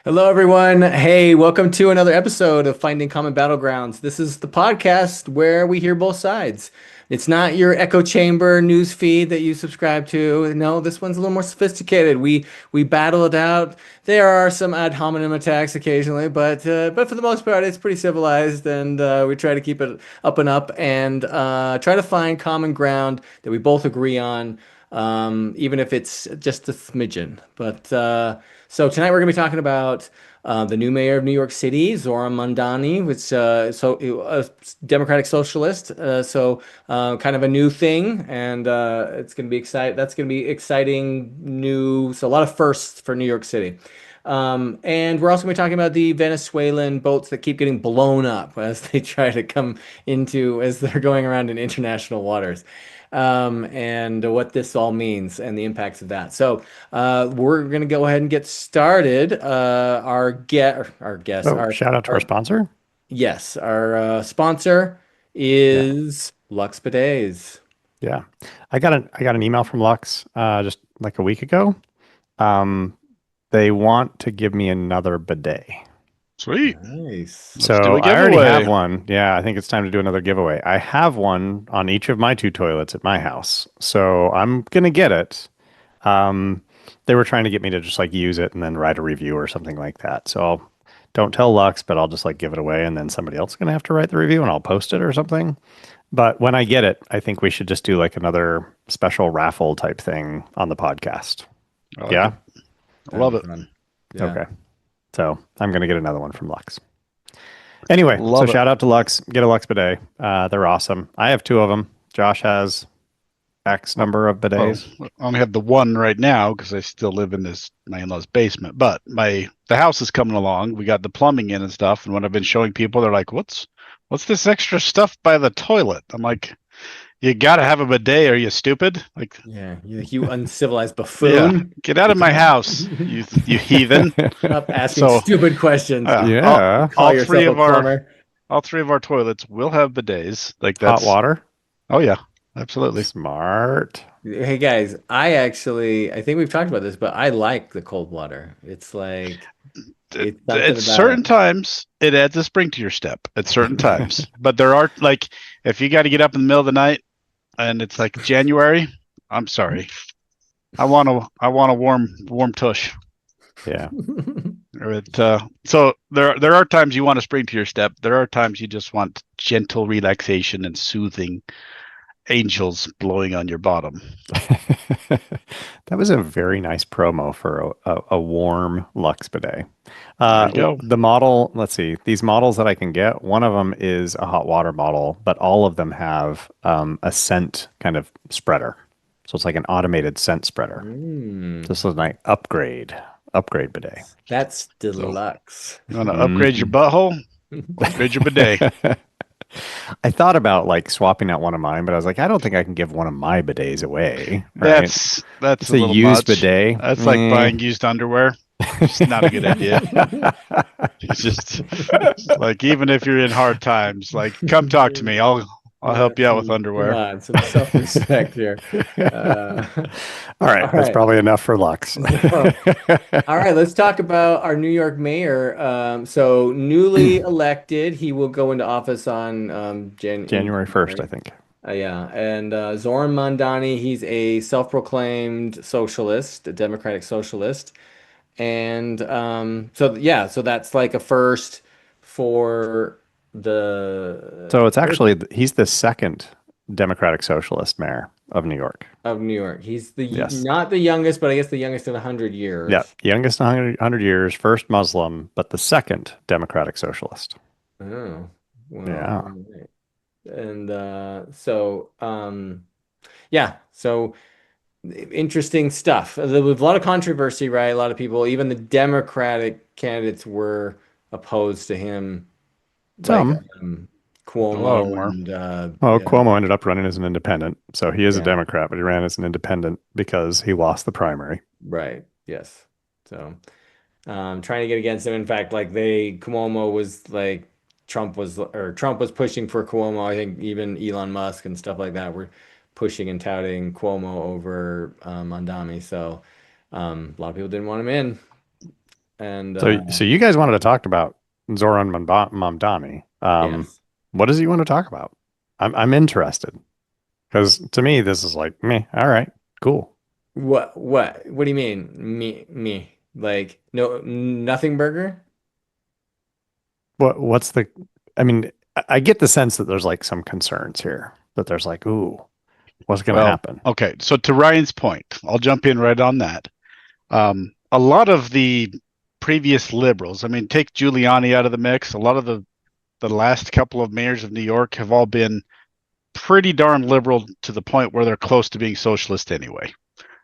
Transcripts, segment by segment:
Hello, everyone. Hey, welcome to another episode of Finding Common Battlegrounds. This is the podcast where we hear both sides. It's not your echo chamber news feed that you subscribe to. No, this one's a little more sophisticated. We battle it out. There are some ad hominem attacks occasionally, but for the most part, it's pretty civilized, and we try to keep it up and up and try to find common ground that we both agree on, even if it's just a smidgen. So tonight we're going to be talking about the new mayor of New York City, Zohran Mamdani, which a democratic socialist. Kind of a new thing, and it's going to be exciting. That's going to be exciting news. So a lot of firsts for New York City. And we're also going to be talking about the Venezuelan boats that keep getting blown up as they try to come as they're going around in international waters, and what this all means and the impacts of that. So we're going to go ahead and get started. Oh, shout out to our sponsor. Yes, our sponsor Yeah. is Lux Bidets. Yeah. I got an email from Lux just like a week ago. Um, they want to give me another bidet. Sweet. Nice. Let's do So a I already have giveaway. one. Yeah, I think it's time to do another giveaway. I have one on each of my two toilets at my house. So I'm gonna get it. Um, they were trying to get me to just like use it and then write a review or something like that. So don't tell Lux, but I'll just like give it away and then somebody else is gonna have to write the review and I'll post it or something. But when I get it, I think we should just do like another special raffle type thing on the podcast. I like Yeah? it. I That'd love be it. fun. Yeah. Okay. So I'm going to get another one from Lux. Anyway, so Love it. shout out to Lux. Get a Lux bidet. They're awesome. I have two of them. Josh has X number of Well, bidets. I only have the one right now because I still live in my in-laws' basement. But the house is coming along. We got the plumbing in and stuff. And when I've been showing people, they're like, "What's this extra stuff by the toilet?" I'm like, "You gotta have a bidet. Are you stupid? Like, Yeah, you uncivilized yeah, buffoon. get out of my house, you heathen." Stop asking So, stupid questions. uh, all, Yeah. Call all yourself three a of our plumber. all three of our toilets will have bidets. Like Hot that's water. oh yeah, absolutely. Smart. Hey guys, I think we've talked about this, but I like the cold water. It's like it's something At about certain it. times it adds a spring to your step at certain times, but there are like if you got to get up in the middle of the night and it's like January, I'm sorry, I want a warm tush. Yeah. So there are times you want a spring to your step. There are times you just want gentle relaxation and soothing angels blowing on your bottom. That was a very nice promo for a warm Lux bidet. There you go. The model, let's see, these models that I can get, one of them is a hot water model, but all of them have a scent kind of spreader. So it's like an automated scent spreader. Mm, This is an upgrade bidet. that's So deluxe. you want to upgrade your butthole? Upgrade your bidet. I thought about like swapping out one of mine, but I was like, I don't think I can give one of my bidets away, right? That's It's a a little used much. bidet. That's like Eh. buying used underwear. It's not a good idea. It's just like even if you're in hard times, like come talk to me. I'll Yeah, help you out with come underwear. on, some self-respect here. Uh, All all right, that's right. probably enough for Lux. So, all right, let's talk about our New York mayor. So newly elected, he will go into office on in January 1st, I January. think. Yeah, and Zoran Mamdani, he's a self-proclaimed socialist, a democratic socialist, and so that's like a first for So it's the actually, he's the second Democratic Socialist mayor of New York. of New York. He's Yes. not the youngest, but I guess the youngest in 100 Yeah. years. Youngest in 100 years, first Muslim, but the second Democratic Socialist. Oh, well, Yeah. all right. And yeah, so interesting stuff. There was a lot of controversy, right? A lot of people, even the Democratic candidates were opposed to him, like Some. A lot of them Cuomo are. and Well, yeah, Cuomo ended up running as an independent. So he is a yeah, Democrat, but he ran as an independent because he lost the primary. right, yes. So trying to get against him. In fact, Cuomo was like Trump was pushing for Cuomo. I think even Elon Musk and stuff like that were pushing and touting Cuomo over Mondami. So a lot of people didn't want him in. And So you guys wanted to talk about Zohran Mamdani. yes. What does he want to talk about? I'm interested because to me this is like me. All right, cool. What do you mean? Me. Like no nothing burger? What's the? I mean, I get the sense that there's like some concerns here. That there's like, ooh, what's going to Well, happen? okay. So to Ryan's point, I'll jump in right on that. A lot of the previous liberals, I mean, take Giuliani out of the mix. A lot of the last couple of mayors of New York have all been pretty darn liberal to the point where they're close to being socialist anyway.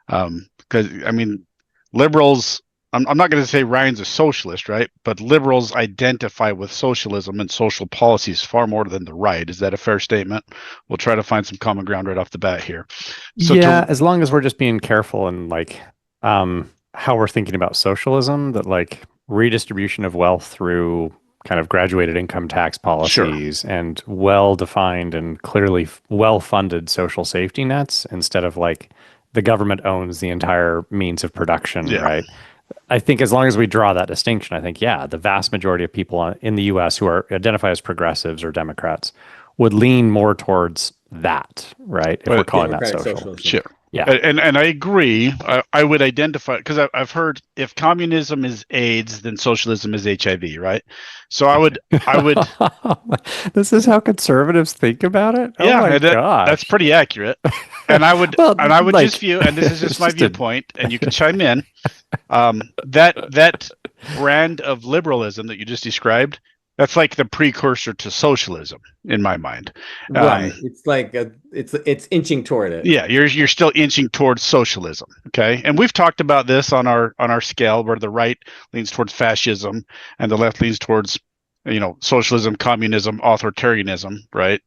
Because I mean, liberals. I'm not going to say Ryan's a socialist, right? But liberals identify with socialism and social policies far more than the right. Is that a fair statement? We'll try to find some common ground right off the bat here. So Yeah, as long as we're just being careful and like how we're thinking about socialism, that like redistribution of wealth through kind of graduated income tax sure, policies and well-defined and clearly well-funded social safety nets instead of like the government owns the entire means of production, yeah. right? I think as long as we draw that distinction, I think, yeah, the vast majority of people in the US who are identify as progressives or Democrats would lean more towards that, right? If we're But calling that Democratic social. socialism. sure. Yeah. And I agree. I would identify because I've heard if communism is AIDS, then socialism is HIV, right? So I would This is how conservatives think about it? Oh yeah, my that's gosh. pretty accurate. And I would Well, and I would just like view, and this is just it's my just a viewpoint, and you can chime in. That brand of liberalism that you just described, that's like the precursor to socialism in my mind. Right. It's like it's inching toward it. Yeah, you're still inching towards socialism, okay? And we've talked about this on our scale where the right leans towards fascism and the left leans towards socialism, communism, authoritarianism, right?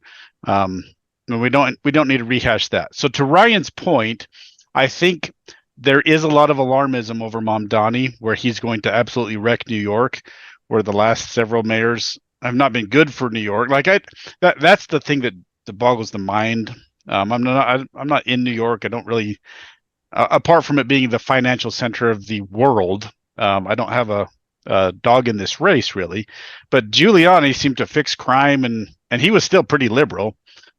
Um, and we don't need to rehash that. So to Ryan's point, I think there is a lot of alarmism over Mamdani, where he's going to absolutely wreck New York, where the last several mayors have not been good for New York. That's the thing that boggles the mind. I'm not in New York. I don't really, apart from it being the financial center of the world, I don't have a dog in this race really. But Giuliani seemed to fix crime, and he was still pretty liberal,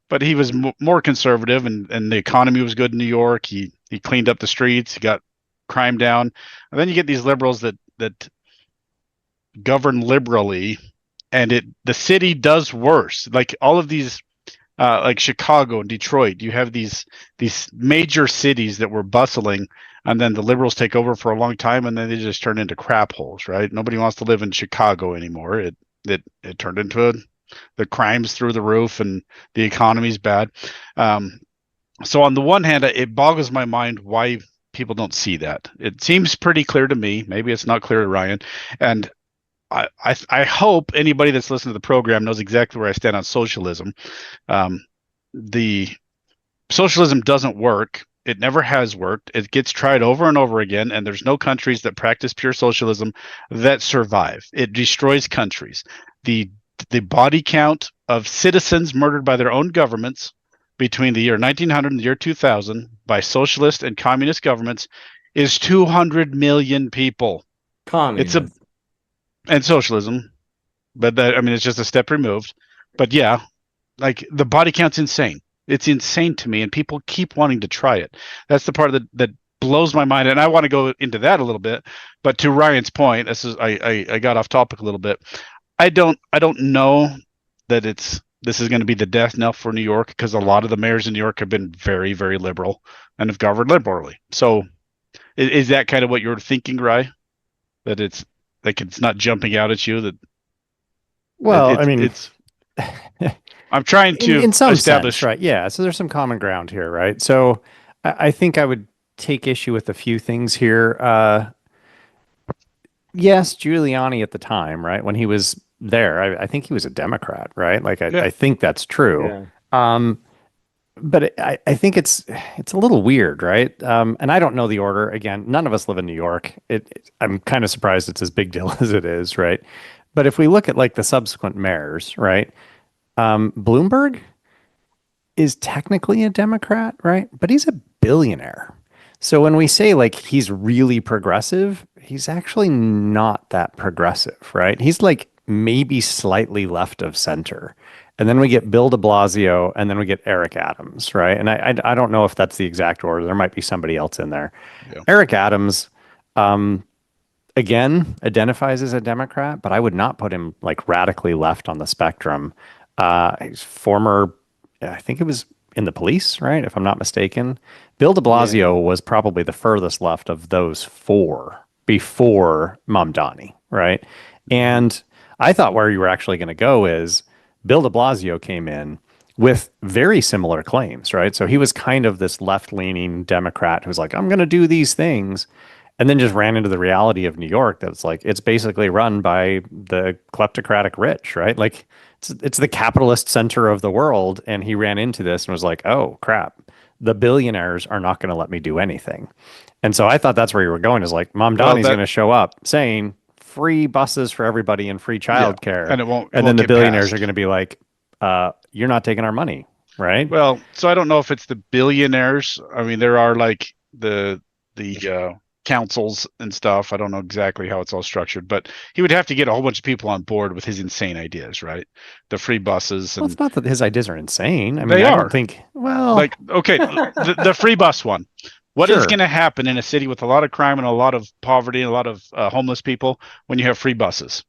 but he was more conservative, and the economy was good in New York. He cleaned up the streets. He got crime down, and then you get these liberals that govern liberally, and the city does worse. Like all of these like Chicago and Detroit, you have these major cities that were bustling, and then the liberals take over for a long time, and then they just turn into crap holes, right? Nobody wants to live in Chicago anymore. It turned into the crimes through the roof, and the economy's bad. So on the one hand, it boggles my mind why people don't see that. It seems pretty clear to me. Maybe it's not clear to Ryan, and I hope anybody that's listening to the program knows exactly where I stand on socialism. The socialism doesn't work. It never has worked. It gets tried over and over again, and there's no countries that practice pure socialism that survive. It destroys countries. The the body count of citizens murdered by their own governments between the year 1900 and the year 2000 by socialist and communist governments is 200 million people. It's Communism. and socialism, but I mean, it's just a step removed. But yeah, like the body count's insane. It's insane to me, and people keep wanting to try it. That's the part that blows my mind, and I want to go into that a little bit. But to Ryan's point, I got off topic a little bit. I don't know that this is going to be the death knell for New York, because a lot of the mayors in New York have been very, very liberal and have governed liberally. So is that kind of what you're thinking, Rye? That it's like it's not jumping out at you that Well, I mean, it's I'm trying to in some establish sense, right? Yeah. So there's some common ground here, right? So I think I would take issue with a few things here. Yes, Giuliani at the time, right? When he was there, I think he was a Democrat, right? Like yeah. I think that's true. Yeah. But I think it's a little weird, right? And I don't know the order. Again, none of us live in New York. I'm kind of surprised it's as big deal as it is, right? But if we look at like the subsequent mayors, right? Bloomberg is technically a Democrat, right? But he's a billionaire. So when we say like he's really progressive, he's actually not that progressive, right? He's like maybe slightly left of center. And then we get Bill de Blasio, and then we get Eric Adams, right? And I don't know if that's the exact order. There might be somebody else in there. Yeah. Eric Adams, again, identifies as a Democrat, but I would not put him like radically left on the spectrum. He's former, I think it was in the police, right? If I'm not mistaken. Bill de Yeah. Blasio was probably the furthest left of those four before Mamdani, right? Mhm. And I thought where you were actually going to go is Bill de Blasio came in with very similar claims, right? So he was kind of this left leaning Democrat who's like, I'm going to do these things. And then just ran into the reality of New York that it's like, it's basically run by the kleptocratic rich, right? Like it's the capitalist center of the world. And he ran into this and was like, oh, crap. The billionaires are not going to let me do anything. And so I thought that's where you were going is like, Well, Mamdani's going that to show up saying free buses for everybody and free yeah, childcare. and it And then won't the get billionaires are passed. going to be like, you're not taking our money, right? Well, so I don't know if it's the billionaires. I mean, there are like the councils and stuff. I don't know exactly how it's all structured, but he would have to get a whole bunch of people on board with his insane ideas, right? The free buses, Well, it's and not that his ideas are insane. I mean, they I don't are think, well, like okay, the free bus one. What is sure. going to happen in a city with a lot of crime and a lot of poverty and a lot of homeless people when you have free buses?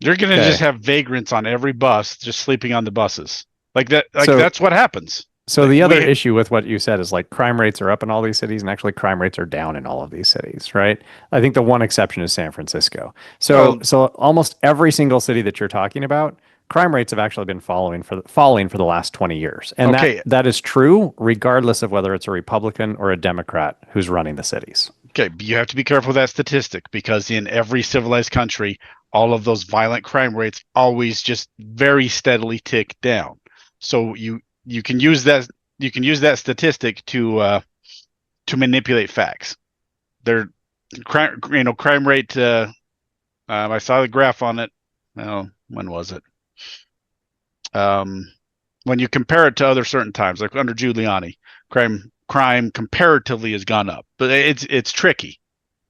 You're going to just Okay. have vagrants on every bus, just sleeping on the buses. Like that. Like So that's what happens. So Like the other we issue with what you said is like crime rates are up in all these cities, and actually crime rates are down in all of these cities, right? I think the one exception is San Francisco. So well, so almost every single city that you're talking about, crime rates have actually been falling for the last 20 years. And okay, that is true regardless of whether it's a Republican or a Democrat who's running the cities. okay. But you have to be careful with that statistic because in every civilized country, all of those violent crime rates always just very steadily tick down. So you can use that statistic to manipulate facts. Their crime rate. I saw the graph on it. Well, when was it? Um, when you compare it to other certain times, like under Giuliani, crime comparatively has gone up, but it's tricky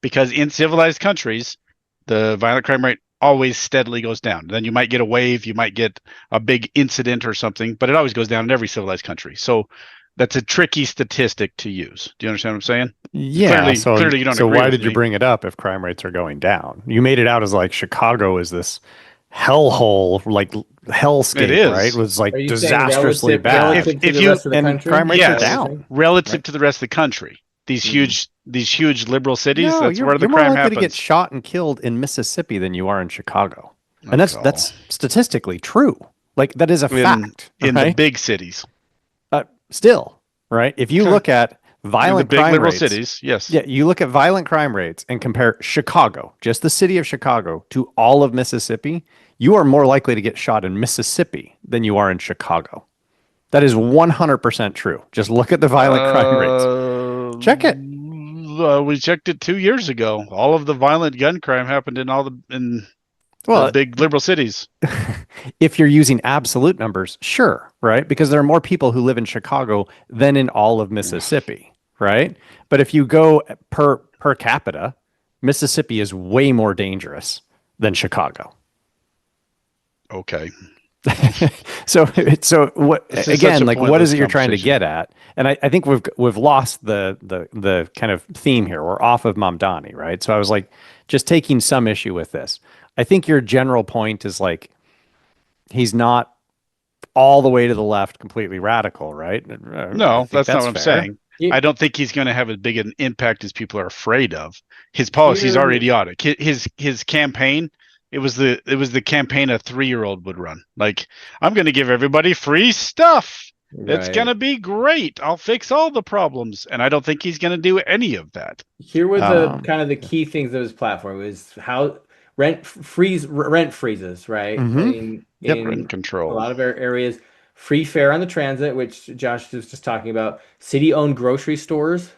because in civilized countries, the violent crime rate always steadily goes down. Then you might get a wave, you might get a big incident or something, but it always goes down in every civilized country. So that's a tricky statistic to use. Do you understand what I'm saying? Yeah, Clearly, you don't so agree why with did you me. bring it up if crime rates are going down? You made it out as like Chicago is this hellhole, like It hellscape, right? It is. was Are like you saying disastrously relative bad. relative to If the you rest of the And country? crime rates Is are that what you're yes, down, saying? relative right? to the rest of the country, Mm. these huge liberal cities, No, that's where the you're more crime likely to get happens. shot and killed in Mississippi than you are in Chicago. And Okay. that's statistically true. Like that is a in fact, in the right? big cities. Still, right? If you Okay. look at In the violent big crime liberal rates, cities, yes. yeah, you look at violent crime rates and compare Chicago, just the city of Chicago, to all of Mississippi, you are more likely to get shot in Mississippi than you are in Chicago. That is 100% true. Just look at the violent crime rates. Uh, Check it. we checked it 2 years ago. All of the violent gun crime happened in all the Well, big liberal cities. if you're using absolute numbers, sure, right? Because there are more people who live in Chicago than in all of Mississippi, right? But if you go per capita, Mississippi is way more dangerous than Chicago. Okay. So what This is such again, a like what is pointless it you're trying to conversation. get at? And I think we've lost the kind of theme here. We're off of Mamdani, right? So I was like just taking some issue with this. I think your general point is like he's not all the way to the left, completely radical, right? I No, think that's not that's what I'm fair. saying. I Here, don't think he's going to have as big an impact as people are afraid of. His policies are here, idiotic. His campaign, it was the campaign a 3-year-old would run. Like, I'm going to give everybody free stuff. It's going right. to be great. I'll fix all the problems. And I don't think he's going to do any of that. Here were the Um, kind of the key things of his platform is how rent freezes, right? hmm Yep. Rent In a control. lot of our areas, free fare on the transit, which Josh was just talking about, city-owned grocery stores,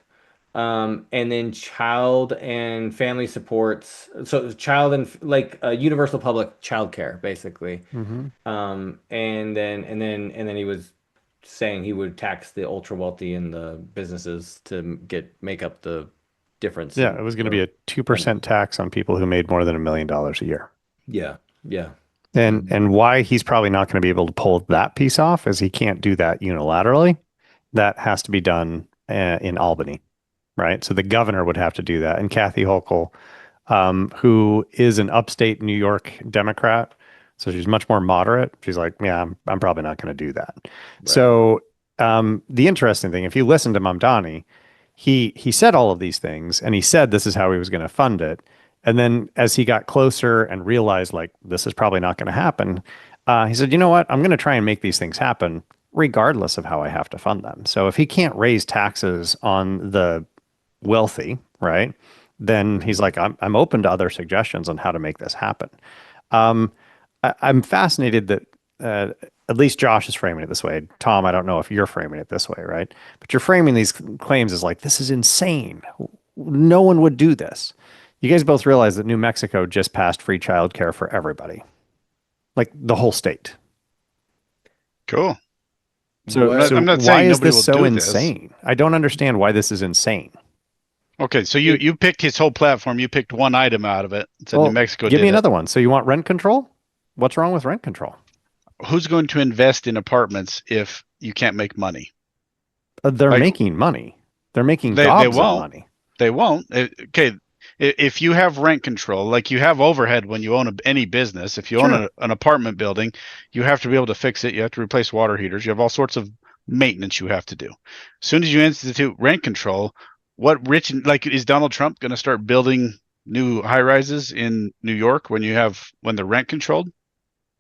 and then child and family supports. So child and like universal public child care, basically. hmm And then he was saying he would tax the ultra wealthy and the businesses to make up the difference. Yeah, it was going to be a 2% tax on people who made more than $1 million a year. Yeah, yeah. And why he's probably not going to be able to pull that piece off is he can't do that unilaterally. That has to be done in Albany, right? So the governor would have to do that. And Kathy Hochul, who is an upstate New York Democrat, so she's much more moderate. She's like, yeah, I'm probably not going to do that. Right. So the interesting thing, if you listen to Mamdani, he said all of these things, and he said this is how he was going to fund it. And then as he got closer and realized like this is probably not going to happen, he said, you know what? I'm going to try and make these things happen regardless of how I have to fund them. So if he can't raise taxes on the wealthy, right, then he's like, I'm open to other suggestions on how to make this happen. I'm fascinated that at least Josh is framing it this way. Tom, I don't know if you're framing it this way, right? But you're framing these claims as like, this is insane. No one would do this. You guys both realize that New Mexico just passed free childcare for everybody, like the whole state. Cool. So, I'm not why saying is nobody this will so do insane? I don't understand why this is insane. Okay, so you picked his whole platform. You picked one item out of it. Said New Mexico give did me it. another one. So you want rent control? What's wrong with rent control? Who's going to invest in apartments if you can't make money? They're making money. They're making gobs of money. They won't. Okay, if you have rent control, like you have overhead when you own any business, if you own an apartment building, you have to be able to fix it. You have to replace water heaters. You have all sorts of maintenance you have to do. As soon as you institute rent control, what rich, like, is Donald Trump going to start building new high rises in New York when they're rent controlled?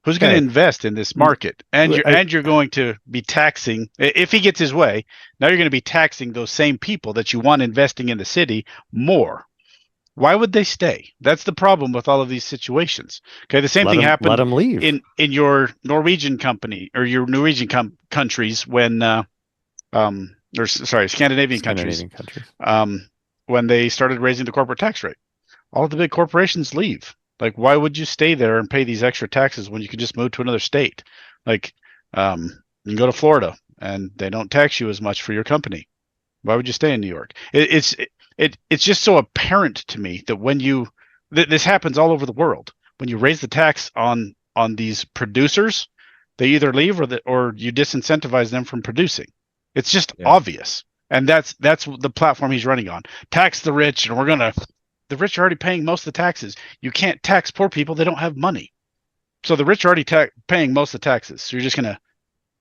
Who's going to invest in this market? And you're going to be taxing, if he gets his way, now you're going to be taxing those same people that you want investing in the city more. Why would they stay? That's the problem with all of these situations. Okay, the same thing happened. Let them leave in your Norwegian company or your Norwegian countries when, Scandinavian countries, when they started raising the corporate tax rate. All of the big corporations leave. Like, why would you stay there and pay these extra taxes when you could just move to another state? Like, you can go to Florida and they don't tax you as much for your company. Why would you stay in New York? It's just so apparent to me that when this happens all over the world. When you raise the tax on these producers, they either leave or you disincentivize them from producing. It's just obvious, and that's the platform he's running on. Tax the rich, and the rich are already paying most of the taxes. You can't tax poor people; they don't have money. So the rich are already paying most of the taxes. So you're just gonna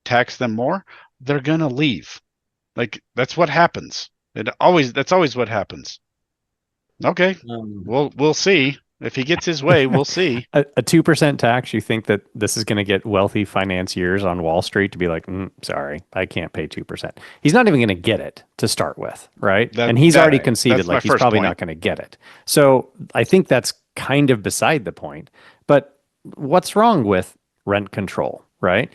tax them more? They're gonna leave. Like, that's what happens. That's always what happens. Okay, we'll see. If he gets his way, we'll see. A 2% tax, you think that this is going to get wealthy financiers on Wall Street to be like, sorry, I can't pay 2%. He's not even going to get it to start with, right? And he's already conceded, like, he's probably not going to get it. So I think that's kind of beside the point. But what's wrong with rent control, right?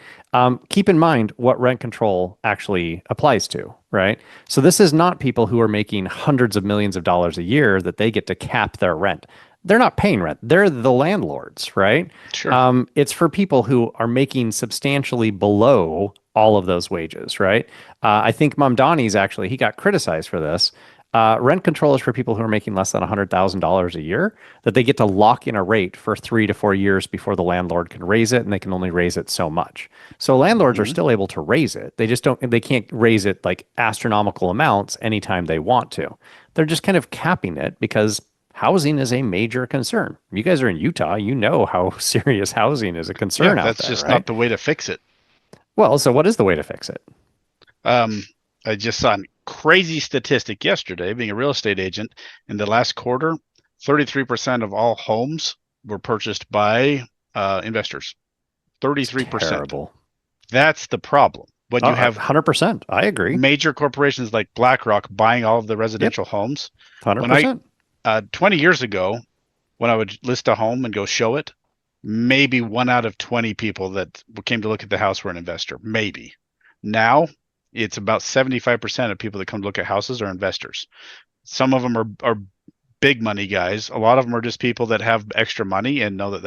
Keep in mind what rent control actually applies to, right? So this is not people who are making hundreds of millions of dollars a year that they get to cap their rent. They're not paying rent. They're the landlords, right? Sure. It's for people who are making substantially below all of those wages, right? I think Mamdani's he got criticized for this. Rent control is for people who are making less than $100,000 a year, that they get to lock in a rate for 3 to 4 years before the landlord can raise it, and they can only raise it so much. So landlords are still able to raise it. They can't raise it like astronomical amounts anytime they want to. They're just kind of capping it because housing is a major concern. You guys are in Utah. You know how serious housing is a concern out there. That's just not the way to fix it. Well, so what is the way to fix it? I just saw a crazy statistic yesterday, being a real estate agent. In the last quarter, 33% of all homes were purchased by investors. 33%. Terrible. That's the problem. When you have 100%. I agree. Major corporations like BlackRock buying all of the residential homes. 100%. 20 years ago, when I would list a home and go show it, maybe 1 out of 20 people that came to look at the house were an investor. Maybe. Now, it's about 75% of people that come to look at houses are investors. Some of them are big money guys. A lot of them are just people that have extra money and know that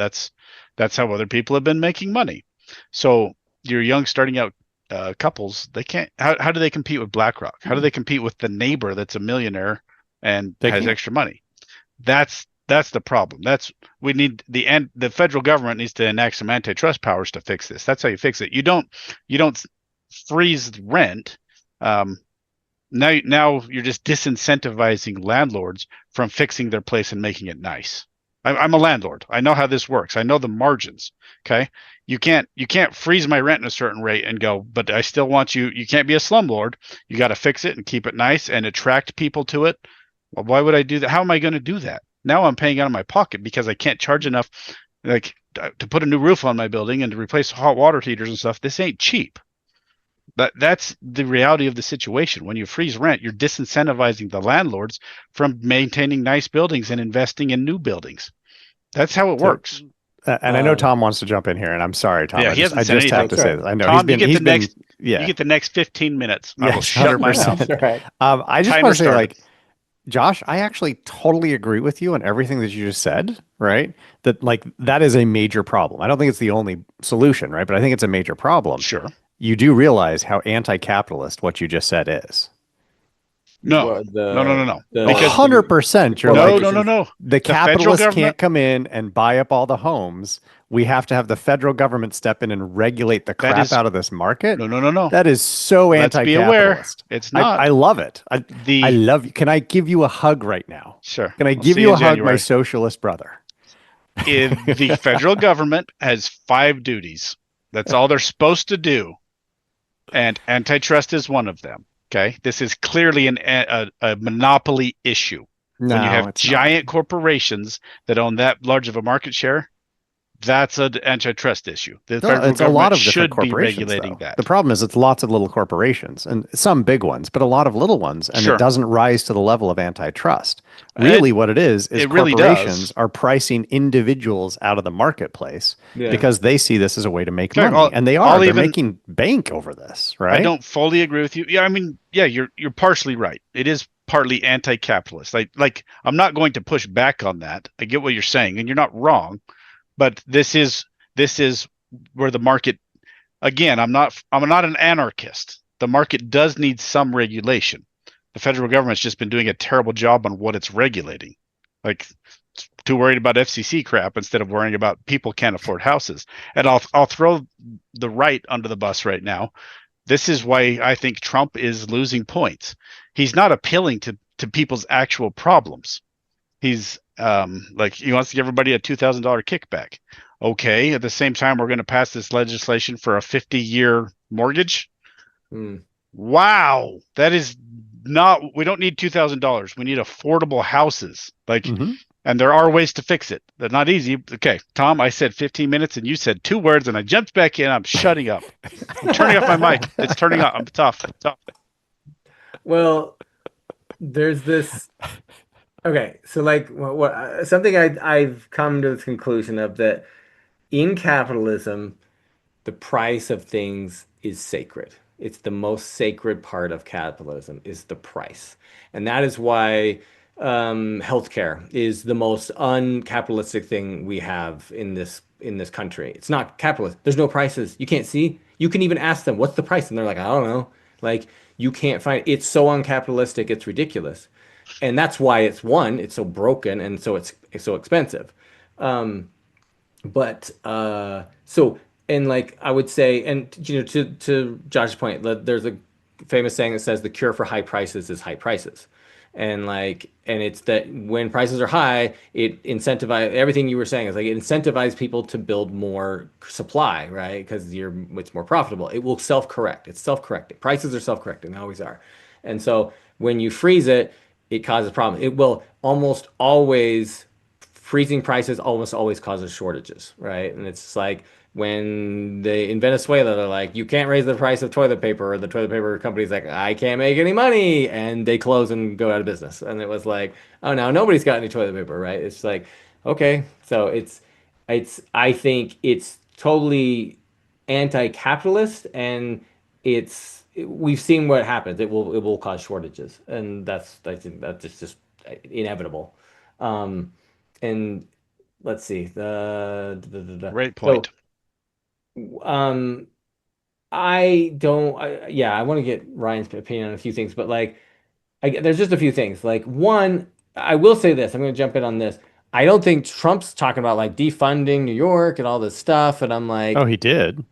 that's how other people have been making money. So your young starting out couples, they can't. How do they compete with BlackRock? How do they compete with the neighbor that's a millionaire and They has can't. extra money. That's the problem. The federal government needs to enact some antitrust powers to fix this. That's how you fix it. You don't freeze rent. Now you're just disincentivizing landlords from fixing their place and making it nice. I'm a landlord. I know how this works. I know the margins. Okay, you can't freeze my rent in a certain rate and go, but I still want you. You can't be a slumlord. You got to fix it and keep it nice and attract people to it. Well, why would I do that? How am I going to do that? Now I'm paying out of my pocket because I can't charge enough, like to put a new roof on my building and to replace hot water heaters and stuff. This ain't cheap. That's the reality of the situation. When you freeze rent, you're disincentivizing the landlords from maintaining nice buildings and investing in new buildings. That's how it So, works. and I know Tom wants to jump in here, and I'm sorry, Tom. Yeah, I he just hasn't said have anything. to say this. I know Tom, you get he's the been next yeah. you get the next 15 minutes. I will Yes, shut my mouth. 100%. Right. I just Timer want to say, started. like, Josh, I actually totally agree with you on everything that you just said, right? That like that is a major problem. I don't think it's the only solution, right? But I think it's a major problem. Sure. You do realize how anti-capitalist what you just said is. No. Well, No. the- Because 100%. You're no, like, no. the federal capitalists government can't come in and buy up all the homes. We have to have the federal government step in and regulate the That crap is out of this market. no. That is so Let's be aware. anti-capitalist. It's I not. love it. I The love you. Can I give you a hug right now? Sure. Can I I'll give see you in a hug, my January. socialist brother? The federal government has 5 duties. That's all they're supposed to do. And antitrust is one of them. Okay. This is clearly a monopoly issue. When you No, have it's giant corporations that own that large of a market share, that's an antitrust issue. The not. No, federal it's a lot government of different should be corporations, regulating though. that. The problem is it's lots of little corporations and some big ones, but a lot of little ones, and Sure. it doesn't rise to the level of antitrust. Really, what it is it really corporations does. are pricing individuals out of the marketplace Yeah. because they see this as a way to make Okay, money, and they I'll are. They're even- making bank over this, I right? don't fully agree with you. Yeah, I mean, yeah, you're partially right. It is partly anti-capitalist. Like I'm not going to push back on that. I get what you're saying, and you're not wrong. But this is where the market. Again, I'm not an anarchist. The market does need some regulation. The federal government's just been doing a terrible job on what it's regulating. Like too worried about FCC crap instead of worrying about people can't afford houses. And I'll throw the right under the bus right now. This is why I think Trump is losing points. He's not appealing to people's actual problems. He's like he wants to give everybody a $2,000 kickback. Okay, at the same time, we're going to pass this legislation for a 50-year mortgage. Wow, that is not. We don't need $2,000. We need affordable houses. Like, and there are ways to fix it. They're not easy. Okay, Tom, I said 15 minutes, and you said 2 words, and I jumped back in. I'm shutting up. I'm turning off my mic. It's turning off. I'm tough. Well, there's this. Okay, so like what something I've come to the conclusion of that in capitalism, the price of things is sacred. It's the most sacred part of capitalism is the price. And that is why healthcare is the most uncapitalistic thing we have in this country. It's not capitalist. There's no prices. You can't see. You can even ask them, what's the price? And they're like, I don't know. Like you can't find it's so uncapitalistic, it's ridiculous. And that's why it's so broken and so it's so expensive. But so and like I would say, and you know, to Josh's point, there's a famous saying that says the cure for high prices is high prices, and it's that when prices are high, it incentivize everything you were saying is like it incentivizes people to build more supply, right? Because it's more profitable. It will self-correct. It's self-correcting. Prices are self-correcting. They always are, and so when you freeze it, it causes problems. It will almost always freezing prices almost always causes shortages, right? And it's like when in Venezuela, they're like, you can't raise the price of toilet paper, or the toilet paper company's like, I can't make any money, and they close and go out of business. And it was like, oh, now nobody's got any toilet paper, right? It's like, okay, so I think it's totally anti-capitalist, and we've seen what happens. It will cause shortages, and I think that's just inevitable. And let's see Great point. So, I don't. Yeah, I want to get Ryan's opinion on a few things, but like there's just a few things. Like one, I will say this. I'm going to jump in on this. I don't think Trump's talking about like defunding New York and all this stuff. And I'm Oh, like, he did.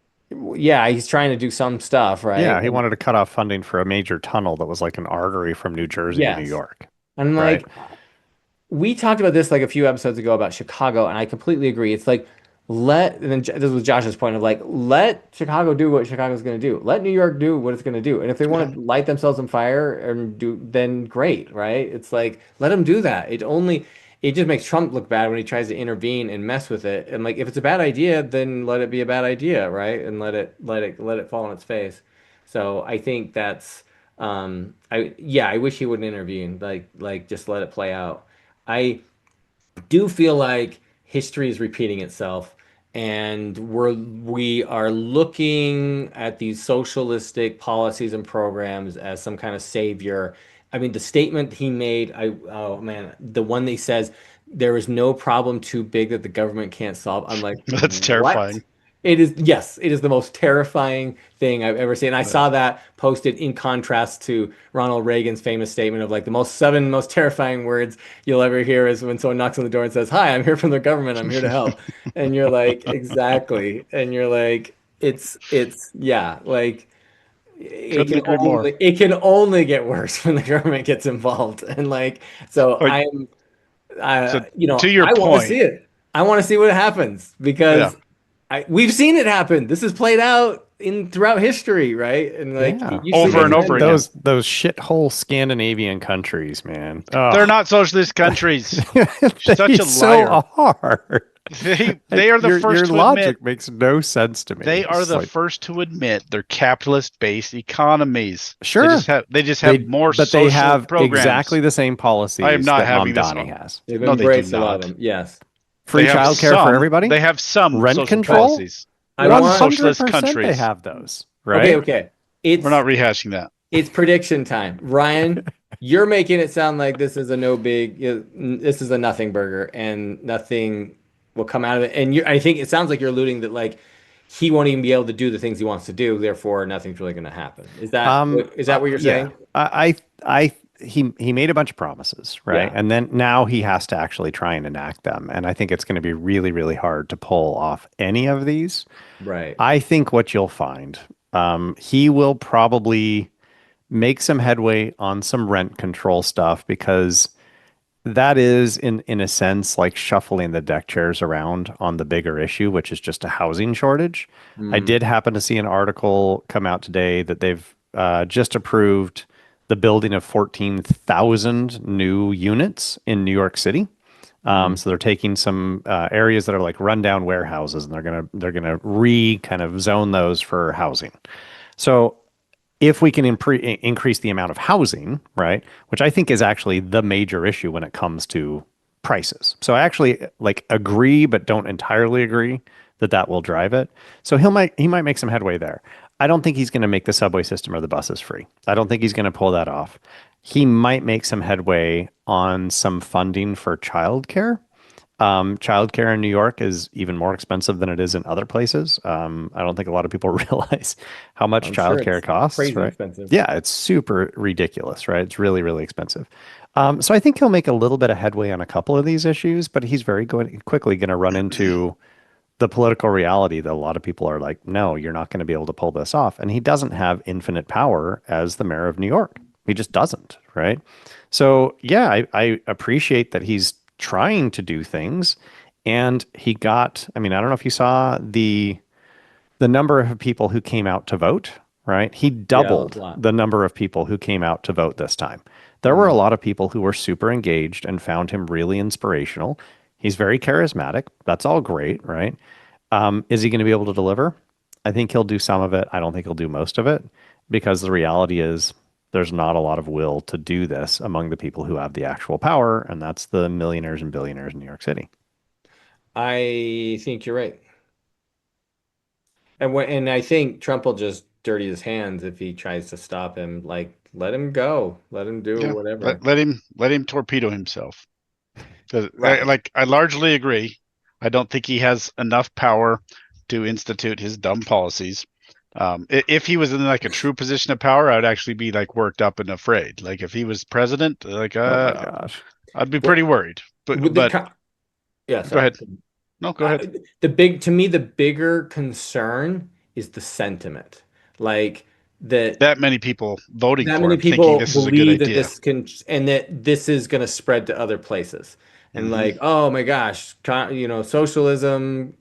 yeah, he's trying to do some stuff, right? Yeah, he wanted to cut off funding for a major tunnel that was like an artery from New Jersey to New Yes. York, And I'm right? like, we talked about this like a few episodes ago about Chicago, and I completely agree. It's like and then this was Josh's point of like let Chicago do what Chicago's going to do. Let New York do what it's going to do. And if they Yeah. want to light themselves on fire and do, then great, right? It's like let them do that. It just makes Trump look bad when he tries to intervene and mess with it. And like if it's a bad idea, then let it be a bad idea, right? And let it fall on its face. So I think that's I wish he wouldn't intervene. Like just let it play out. I do feel like history is repeating itself, and we are looking at these socialistic policies and programs as some kind of savior. I mean, the statement he made, oh man, the one that he says there is no problem too big that the government can't solve. I'm like, That's what? terrifying. It is, yes, it is the most terrifying thing I've ever seen. I Uh, saw that posted in contrast to Ronald Reagan's famous statement of like the seven most terrifying words you'll ever hear is when someone knocks on the door and says, "Hi, I'm here from the government. I'm here to help." And you're like, exactly. And you're like, yeah, like Couldn't agree more. it can only get worse when the government gets involved. And like, so Like, so to your I want to see point, it. I want to see what happens yeah. because we've seen it happen. This has played out in throughout history, right? And like Yeah. you see Over the and over again. Those shithole Scandinavian countries, man. They're Oh, not socialist countries. Such a so liar. hard. They are the Your first to admit logic makes no sense to me. they are It's the like, first to admit they're capitalist based economies. sure, They just have more but they social have exactly programs. the same I am policies not that having this Mamdani on. has. they've No, they do embraced a lot of not. them. Yes. Free childcare for everybody, They have some rent social control. policies. I They're not want socialist 100% they countries. have those, Okay, right? okay. We're It's not rehashing that. it's prediction time. Ryan, you're making it sound like this is a no big, this is a nothing burger and nothing will come out of it. And I think it sounds like you're alluding that like he won't even be able to do the things he wants to do, therefore nothing's really going to happen. Is that what you're Yeah, saying? he made a bunch of promises, right? Yeah, And then now he has to actually try and enact them. And I think it's going to be really, really hard to pull off any of these. right. I think what you'll find, he will probably make some headway on some rent control stuff because that is in a sense like shuffling the deck chairs around on the bigger issue, which is just a housing shortage. I Mm, did happen to see an article come out today that they've just approved the building of 14,000 new units in New York City. mm. So they're taking some areas that are like rundown warehouses and they're gonna re kind of zone those for housing. So if we can increase the amount of housing, right, which I think is actually the major issue when it comes to prices. So I actually like agree, but don't entirely agree that that will drive it. So he might make some headway there. I don't think he's going to make the subway system or the buses free. I don't think he's going to pull that off. He might make some headway on some funding for childcare. Childcare in New York is even more expensive than it is in other places. I don't think a lot of people realize how much I'm sure childcare it's costs, crazy right? expensive. Yeah, it's super ridiculous, right? It's really, really expensive. So I think he'll make a little bit of headway on a couple of these issues, but he's quickly going to run into the political reality that a lot of people are like, no, you're not going to be able to pull this off. And he doesn't have infinite power as the mayor of New York. He just doesn't, right? So yeah, I appreciate that he's trying to do things. And I mean, I don't know if you saw the number of people who came out to vote, right? He Yeah, that was a doubled lot. the number of people who came out to vote this time. There were a Mm. lot of people who were super engaged and found him really inspirational. He's very charismatic. That's all great, right? Is he going to be able to deliver? I think he'll do some of it. I don't think he'll do most of it because the reality is there's not a lot of will to do this among the people who have the actual power, and that's the millionaires and billionaires in New York City. I think you're right. And I think Trump will just dirty his hands if he tries to stop him. Like, let him go. Let him do Yeah. whatever. Let him torpedo himself. 'Cause, Right. I largely agree. I don't think he has enough power to institute his dumb policies. If he was in like a true position of power, I'd actually be like worked up and afraid. Like if he was president, like Oh my gosh. I'd be Well, pretty worried. with But yeah, go sorry. ahead. No, go ahead. To me, the bigger concern is the sentiment. Like that That many people voting that for many him, thinking people this is a good believe that idea. this can and that this is going to spread to other places. And Mhm. like, oh my gosh, socialism,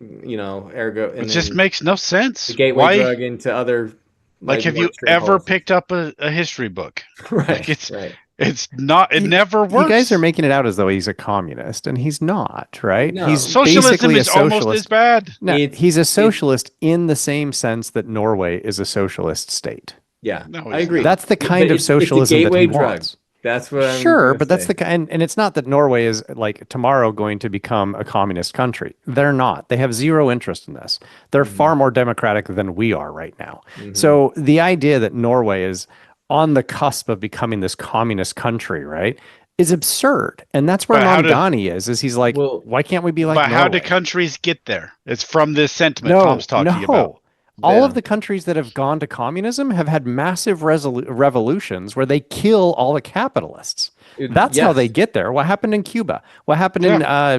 ergo, It and just then makes no the sense. gateway Why? drug into other Like, like have more you extreme ever policies. picked up a history book? Like, Right, right. it's not. It never You guys are works. making it out as though he's a communist, and he's not, right? He's No, Socialism basically a is almost as socialist. bad. No, it's he's a it's socialist in the same sense that Norway is a socialist state. yeah, No, I he's agree. not. That's the But kind of it's a socialism that he gateway drug. wants. That's what I'm Sure, gonna but that's say. the kind, and it's not that Norway is like tomorrow going to become a communist country. They're not. They have zero interest in this. They're Mhm, far more democratic than we are right now. mhm. So the idea that Norway is on the cusp of becoming this communist country, right, is absurd. And that's where But how do Mamdani is he's like, Well, why can't we be like but how do Norway? countries get there? It's from this sentiment No, Tom's talking about. no. All yeah. of the countries that have gone to communism have had massive revolutions where they kill all the capitalists. That's how they Yes. get there. What happened in Cuba? What happened in Yeah.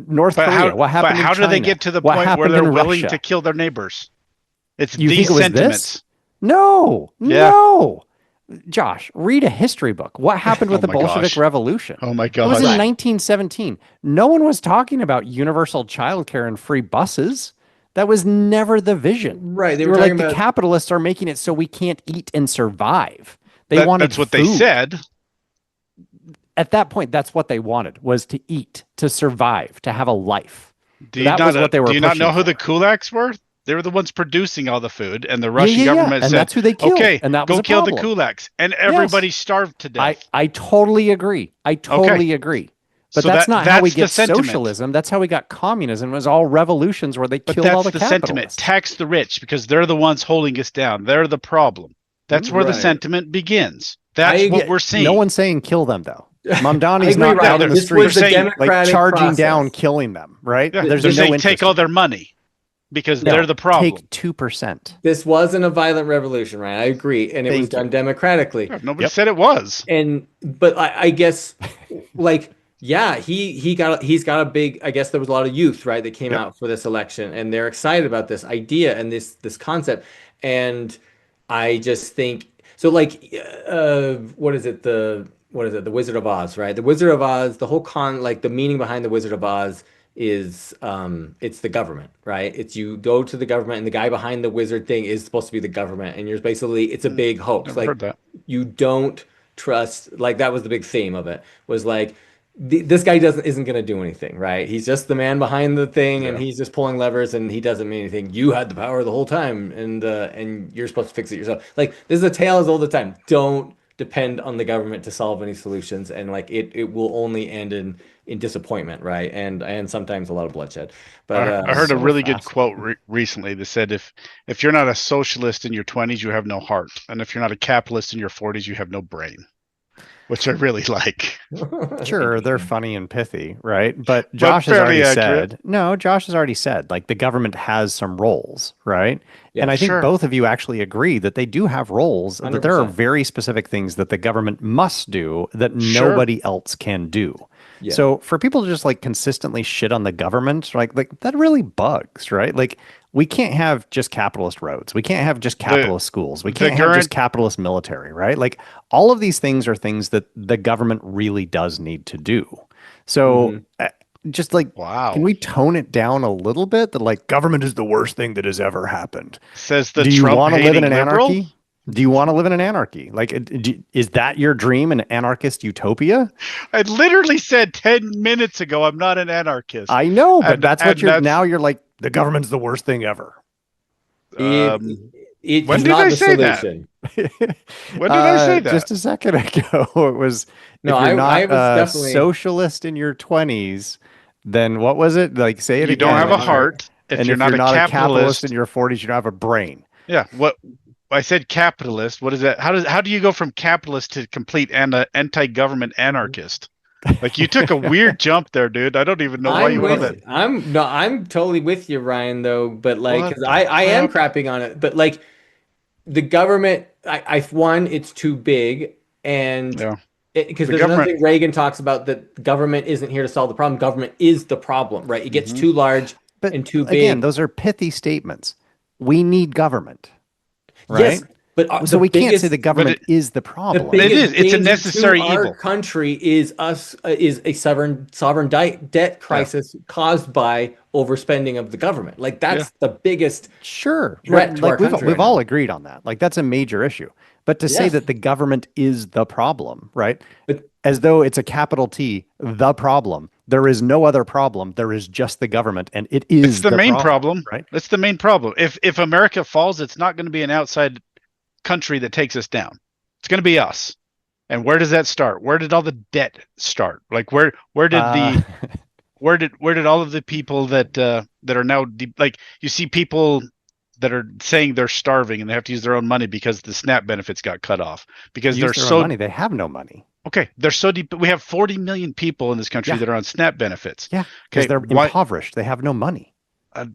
North Korea? What happened in How do they China? get to the What point where happened they're in willing to Russia? kill their neighbors? It's You these think it was sentiments. this? No, Yeah. no. Josh, read a history book. What happened with Oh the my Bolshevik gosh. Revolution? Oh my It was in gosh. 1917. No one was talking about universal childcare and free buses. That was never the vision. Right. They They were were talking like, the about capitalists are making it so we can't eat and survive. They wanted That's what they food. said. At that point, that's what they wanted, was to eat, to survive, to have a life. Do you That was not what they were do you not know pushing who the for. kulaks were? They were the ones producing all the food, and the Yeah, Russian yeah, yeah. government And said, that's who they killed. "Okay, And that was go a kill the problem. kulaks," and Yes. everybody starved to death. I totally agree. I totally agree. But So that's not how we that's the get sentiment. socialism. That's how we got communism. It was all revolutions where they But killed all that's the the sentiment. capitalists. Tax the rich because they're the ones holding us down. They're the problem. That's where the Right. sentiment begins. That's I- what Yeah, we're seeing. no one's saying kill them though. I Mamdani's agree, not Ryan. out in the This was streets the saying, like, like democratic charging process. down, killing them, right? Yeah, There's they're no saying interest take all in their it. money because No, they're the problem. take 2%. This wasn't a violent revolution, right? I agree, and it was Thank done you. democratically. Yeah, nobody Yep. said it was. But I guess like yeah, he's got a big. I guess there was a lot of youth, right, that came Yep. out for this election, and they're excited about this idea and this concept. And I just think so. Like, what is it? The Wizard of Oz, right? The Wizard of Oz. The whole like the meaning behind the Wizard of Oz is it's the government, right? It's you go to the government, and the guy behind the wizard thing is supposed to be the government, and you're basically it's a big hoax. Never Like heard that. you don't trust. Like that was the big theme of it. Was like this guy isn't going to do anything, right? He's just the man behind the thing, and Yeah. he's just pulling levers, and he doesn't mean anything. You had the power the whole time, and you're supposed to fix it yourself. Like this is a tale as old as time. Don't depend on the government to solve any solutions, and like it will only end in disappointment, right? And sometimes a lot of bloodshed. But I heard a so really good fascinating. quote recently that said, if you're not a socialist in your 20s, you have no heart, and if you're not a capitalist in your 40s, you have no brain," which I really like. Sure, they're funny and pithy, right? But But Josh has fairly already accurate. said, no, Josh has already said, like the government has some roles, right? Yeah, And I think sure. both of you actually agree that they do have roles, that there are 100%. very specific things that the government must do that Sure. nobody else can do. Yeah. So for people to just like consistently shit on the government, like that really bugs, right? Like we can't have just capitalist roads. We can't have just capitalist schools. We the can't have current- just capitalist military, right? Like all of these things are things that the government really does need to do. So just like, Wow. can we tone it down a little bit? That like government is the worst thing that has ever happened. Says the Do you Trump want to live in an liberal? anarchy? Do you want to live in an anarchy? Like, is that your dream, an anarchist utopia? I literally said 10 minutes ago, I'm not an anarchist. I know, but And- that's what and you're that's- now. You're like the government's the worst thing ever. Um, It's when did not I the say that? solution. When did I say that? Just a second ago, it was. No, if you're not I was a definitely socialist in your 20s, then what was it? Like, say it You again. don't have a again. heart. If and you're if not, you're not a a capitalist capitalist, in your 40s, you don't have a brain. yeah. What I said, capitalist. What is that? How do you go from capitalist to complete anti-government anarchist? Like you took a weird jump there, dude. I don't even know why you want it. I'm totally with you, Ryan, though. But like, What because the I am crap? crapping on it. But like, the government, one, it's too big, and Yeah. because The there's another government. thing Reagan talks about, that government isn't here to solve the problem. Government is the problem, right? It gets Hmm. too large But and too again, big. those are pithy statements. We need government, Yes, right? but So we can't say the But government is the the problem. it is. biggest It's a danger to necessary our evil. country is is a sovereign debt Yeah. crisis caused by overspending of the government. Like Yeah. that's the biggest Sure, threat to our like country we've right all now. agreed on that. Like that's a major issue. But to say Yes, that the government is the problem, right? but As though it's a capital T, the problem. There is no other problem. There is just the government, and it It's is the the main problem, problem. right? That's the main problem. If America falls, it's not going to be an outside country that takes us down. It's going to be us. And where does that start? Where did all the debt start? Like where did Uh, the where did all of the people that are now like you see people that are saying they're starving and they have to use their own money because the SNAP benefits got cut off because use they're their own so money. They have no money. okay, they're so deep. We have 40 million people in this country Yeah, that are on SNAP benefits. yeah, because Okay, they're impoverished. They have no money. uh,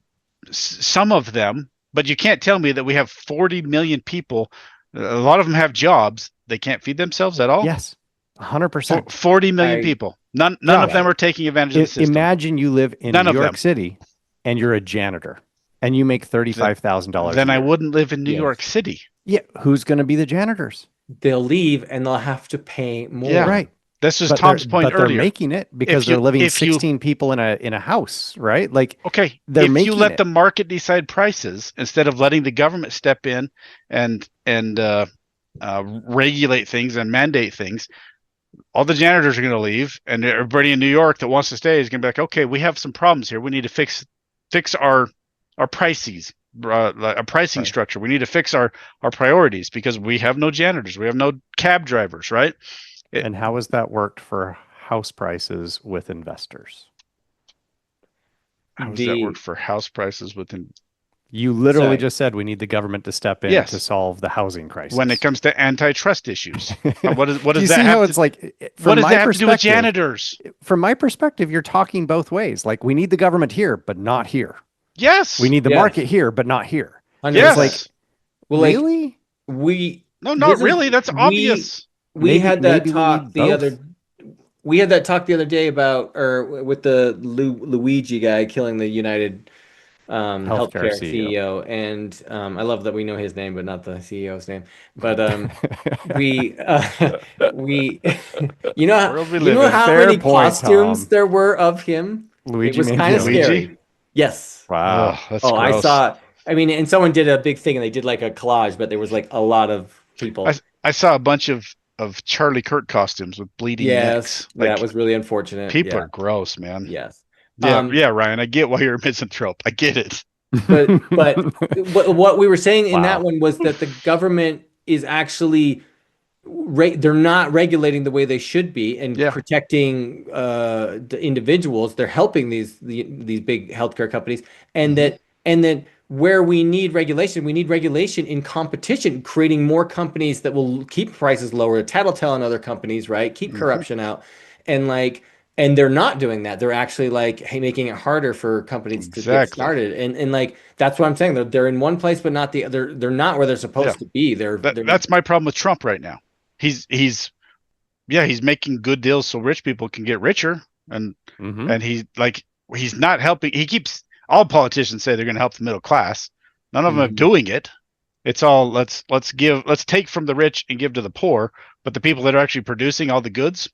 some of them, but you can't tell me that we have 40 million people. A lot of them have jobs. They can't feed themselves at all. Yes, 100%. 40 million I people. None of Josh, them are taking advantage of the system. imagine you live in None New of York them. City and you're a janitor and you make Then, $35,000 then a I year. wouldn't live in New yes, York City. Yeah, who's going to be the janitors? they'll leave and they'll have to pay more. Yeah. Right. This is But Tom's point they're earlier. making it because they're living If you 16 people in a house, right? Like okay, they're if you making let it. the market decide prices instead of letting the government step in and regulate things and mandate things, all the janitors are going to leave, and everybody in New York that wants to stay is going to be like, okay, we have some problems here. We need to fix our prices, a pricing Right. structure. We need to fix our priorities because we have no janitors, we have no cab drivers, right? And how has that worked for house prices with investors? How does that work The for house prices within? You literally Sorry. just said we need the government to step in Yes. to solve the housing crisis. When it comes to antitrust issues, what Do does you that see have how to? it's like? What From does my that have to do with perspective, janitors? from my perspective, you're talking both ways. Like we need the government here, but not here. Yes. We need the Yes. market here, but not here. 100%. Yes. Like Well, like really? No, this not is really. That's obvious. we had that Maybe we talk need the both. other we had that talk the other day about, or with the Luigi guy killing the United Healthcare healthcare CEO. CEO, and I love that we know his name but not the CEO's name. But we we World we you live know in. how Fair many point, costumes Tom. there were of him? It Luigi was kind of Mangione. Luigi? scary. Yes. Wow. Oh, that's Oh, I gross. saw. I mean, and someone did a big thing, and they did like a collage, but there was like a lot of people. I saw a bunch of Charlie Kirk costumes with bleeding Yes, necks. that Like was really unfortunate. people Yeah, are gross, man. yes. Yeah, yeah, Ryan. I get why you're a misanthrope. I get it. But what we were saying in that Wow. one was that the government is actually they're not regulating the way they should be and Yeah. protecting the individuals. They're helping these big healthcare companies, and that where we need regulation in competition, creating more companies that will keep prices lower, tattletale on other companies, right? Keep Mhm. corruption out, and like. And they're not doing that. They're actually like, hey, making it harder for companies to get Exactly. started. And like that's what I'm saying. They're in one place, but not the other. They're not where they're supposed to be. They're That's my problem with Trump right now. He's making good deals so rich people can get richer, and Mhm. and he's not helping. He keeps all politicians say they're going to help the middle class. None of them are Mhm. doing it. It's all let's take from the rich and give to the poor, but the people that are actually producing all the goods,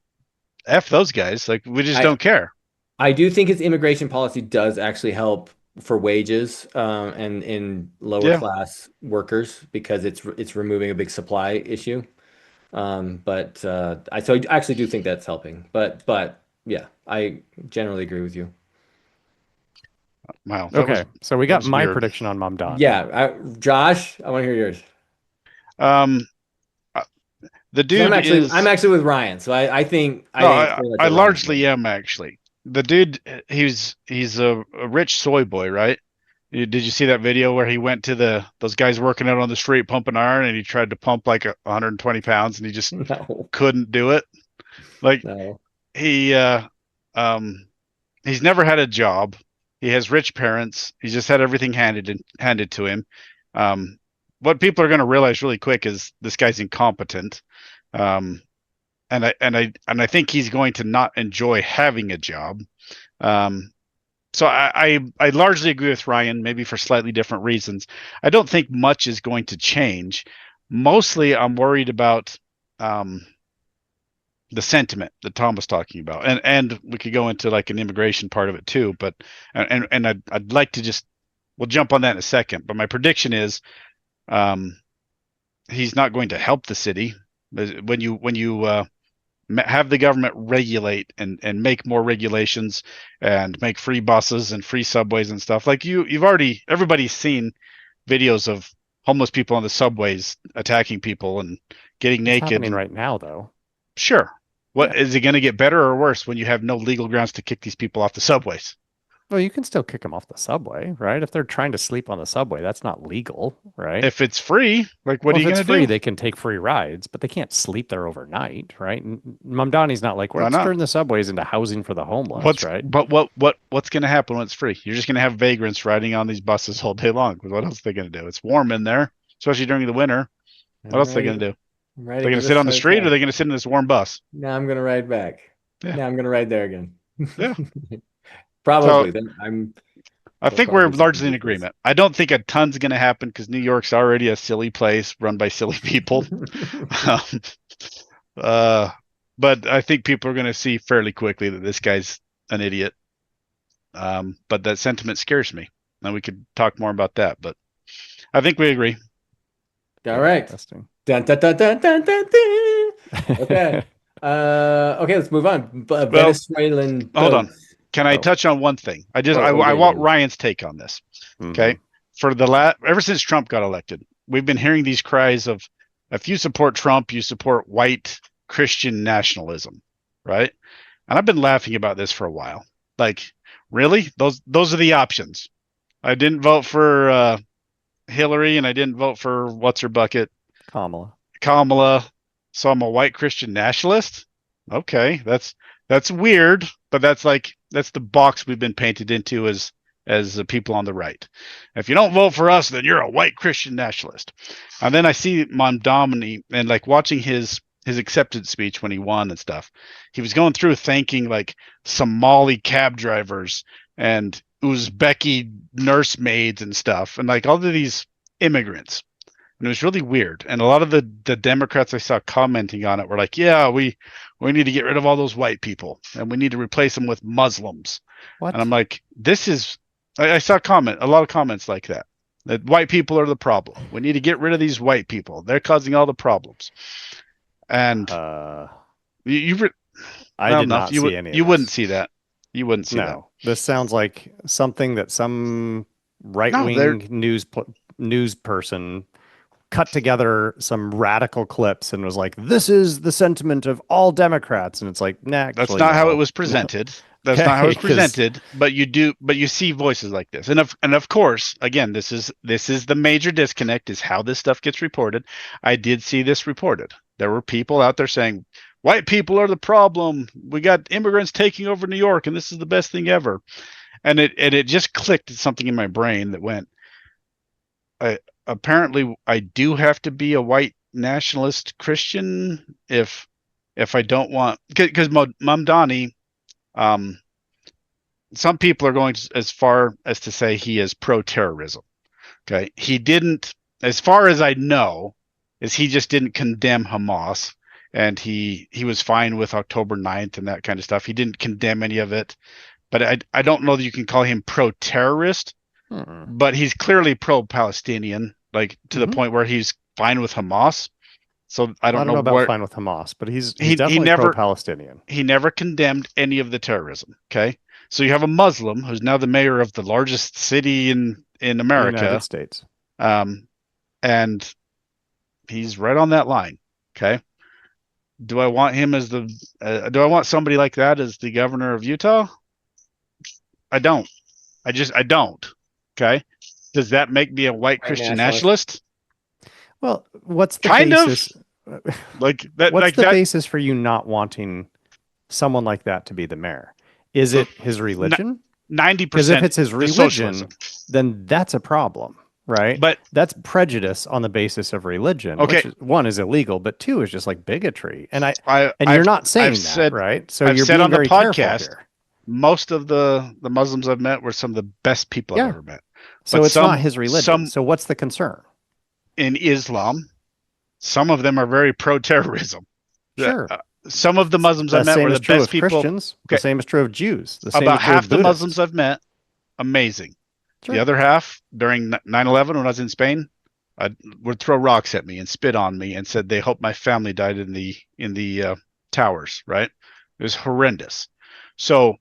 F those guys. Like we just don't care. I do think his immigration policy does actually help for wages and in lower class workers because it's removing a big supply issue. But I actually do think that's helping. But yeah, I generally agree with you. Wow. Okay, so we got was my weird. prediction on Mamdani. Yeah, Josh, I want to hear yours. Um, the 'Cause dude I'm actually with Ryan, so I think No, it's pretty much I what Ryan largely said. am actually. The dude, he's a rich soy boy, right? Did you see that video where he went to those guys working out on the street pumping iron, and he tried to pump like 120 pounds, and he just No, couldn't do it? Like no. he he's never had a job. He has rich parents. He's just had everything handed to him. Um, what people are going to realize really quick is this guy's incompetent. Um, and I think he's going to not enjoy having a job. Um, so I largely agree with Ryan, maybe for slightly different reasons. I don't think much is going to change. Mostly, I'm worried about the sentiment that Tom was talking about, and we could go into like an immigration part of it too. But and I'd like to just we'll jump on that in a second. But my prediction is um, he's not going to help the city when you have the government regulate and make more regulations and make free buses and free subways and stuff. Like you've already everybody's seen videos of homeless people on the subways attacking people and getting It's naked. happening right now, though. Sure. What Yeah. is it going to get better or worse when you have no legal grounds to kick these people off the subways? Well, you can still kick them off the subway, right? If they're trying to sleep on the subway, that's not legal, right? If it's free, like what Well, are if you it's going to free, do? they can take free rides, but they can't sleep there overnight, right? And Mamdani's not like, well, Why let's not? turn the subways into housing for the homeless, right? What's going to happen when it's free? You're just going to have vagrants riding on these buses all day long. What else are they going to do? It's warm in there, especially during the winter. What I'm else are they going writing. to do? I'm They're writing going to sit this on the so street or fast. they're going to sit in this warm bus? Now I'm gonna ride back. Yeah. Now I'm gonna ride there again. Yeah. So Probably. Then I there'll think probably we're be some largely in ridiculous. agreement. I don't think a ton's going to happen because New York's already a silly place run by silly people. Um, uh, but I think people are going to see fairly quickly that this guy's an idiot. But that sentiment scares me. And we could talk more about that. But I think we agree. All right. Interesting. Dun, dun, dun, dun, dun, dun, dun. Okay. Okay, let's move on. Well, Venezuelan hold on. boats. Can I Oh, touch on one thing? I Yeah, want yeah. Ryan's take on this. hmm Okay. Ever since Trump got elected, we've been hearing these cries of if you support Trump, you support white Christian nationalism, right? And I've been laughing about this for a while. Like, really? Those are the options. I didn't vote for Hillary and I didn't vote for what's her bucket, Kamala. Kamala. So I'm a white Christian nationalist. Okay, that's weird, but that's the box we've been painted into as the people on the right. If you don't vote for us, then you're a white Christian nationalist. And then I see Mamdani and like watching his acceptance speech when he won and stuff. He was going through thanking like Somali cab drivers and Uzbeki nursemaids and stuff, and like all of these immigrants. And it was really weird. And a lot of the Democrats I saw commenting on it were like, "Yeah, we need to get rid of all those white people, and we need to replace them with Muslims." And I'm What? like, "This is." I saw a lot of comments like that. That white people are the problem. We need to get rid of these white people. They're causing all the problems. And Uh, you I well did enough, not see any of you wouldn't this. see that. You wouldn't see that. No, this sounds like something that some No, they're right-wing news person cut together some radical clips and was like, "This is the sentiment of all Democrats," and it's like, nah, That's actually, not how it no. was presented. That's not how it Okay, was because presented. But you see voices like this, and of course, again, this is the major disconnect is how this stuff gets reported. I did see this reported. There were people out there saying white people are the problem. We got immigrants taking over New York, and this is the best thing ever. And it just clicked something in my brain that went. Apparently, I do have to be a white nationalist Christian if I don't want because Mamdani um, some people are going as far as to say he is pro-terrorism. Okay, he didn't, as far as I know, is he just didn't condemn Hamas, and he was fine with October 9th and that kind of stuff. He didn't condemn any of it, but I don't know that you can call him pro-terrorist, hmm. but he's clearly pro-Palestinian, like to the hmm point where he's fine with Hamas. So I I don't don't know know about where fine with Hamas, but he's he definitely never pro-Palestinian he never condemned any of the terrorism. Okay, so you have a Muslim who's now the mayor of the largest city in in the United America, States. um, and he's right on that line. Okay, do I want him as the? Do I want somebody like that as the governor of Utah? I don't. I don't. Okay, does that make me a white White Christian nationalist. nationalist? Well, what's the Kind of basis? like that. What's Like the that. basis for you not wanting someone like that to be the mayor? Is So it his religion? Because if 90% it's his is socialism. religion, then that's a problem, right? But That's prejudice on the basis of religion, okay, which is, one is illegal, but two is just like bigotry. I And you're I've not I've saying that, said right? So I've you're said being on the very careful podcast, here. most of the Muslims I've met were some of the best people I've Yeah. ever met. So But it's not his religion. some So what's the concern? in Islam, some of them are very pro-terrorism. The- Sure. uh, some of the Muslims I The met same were is the true best of people. Christians. The Okay, same is true of Jews. The same is about true of half the Muslims Buddhists. I've met, amazing. The Sure. other half, during 9/11 when I was in Spain, would throw rocks at me and spit on me and said they hope my family died in the towers. Right? It was horrendous. So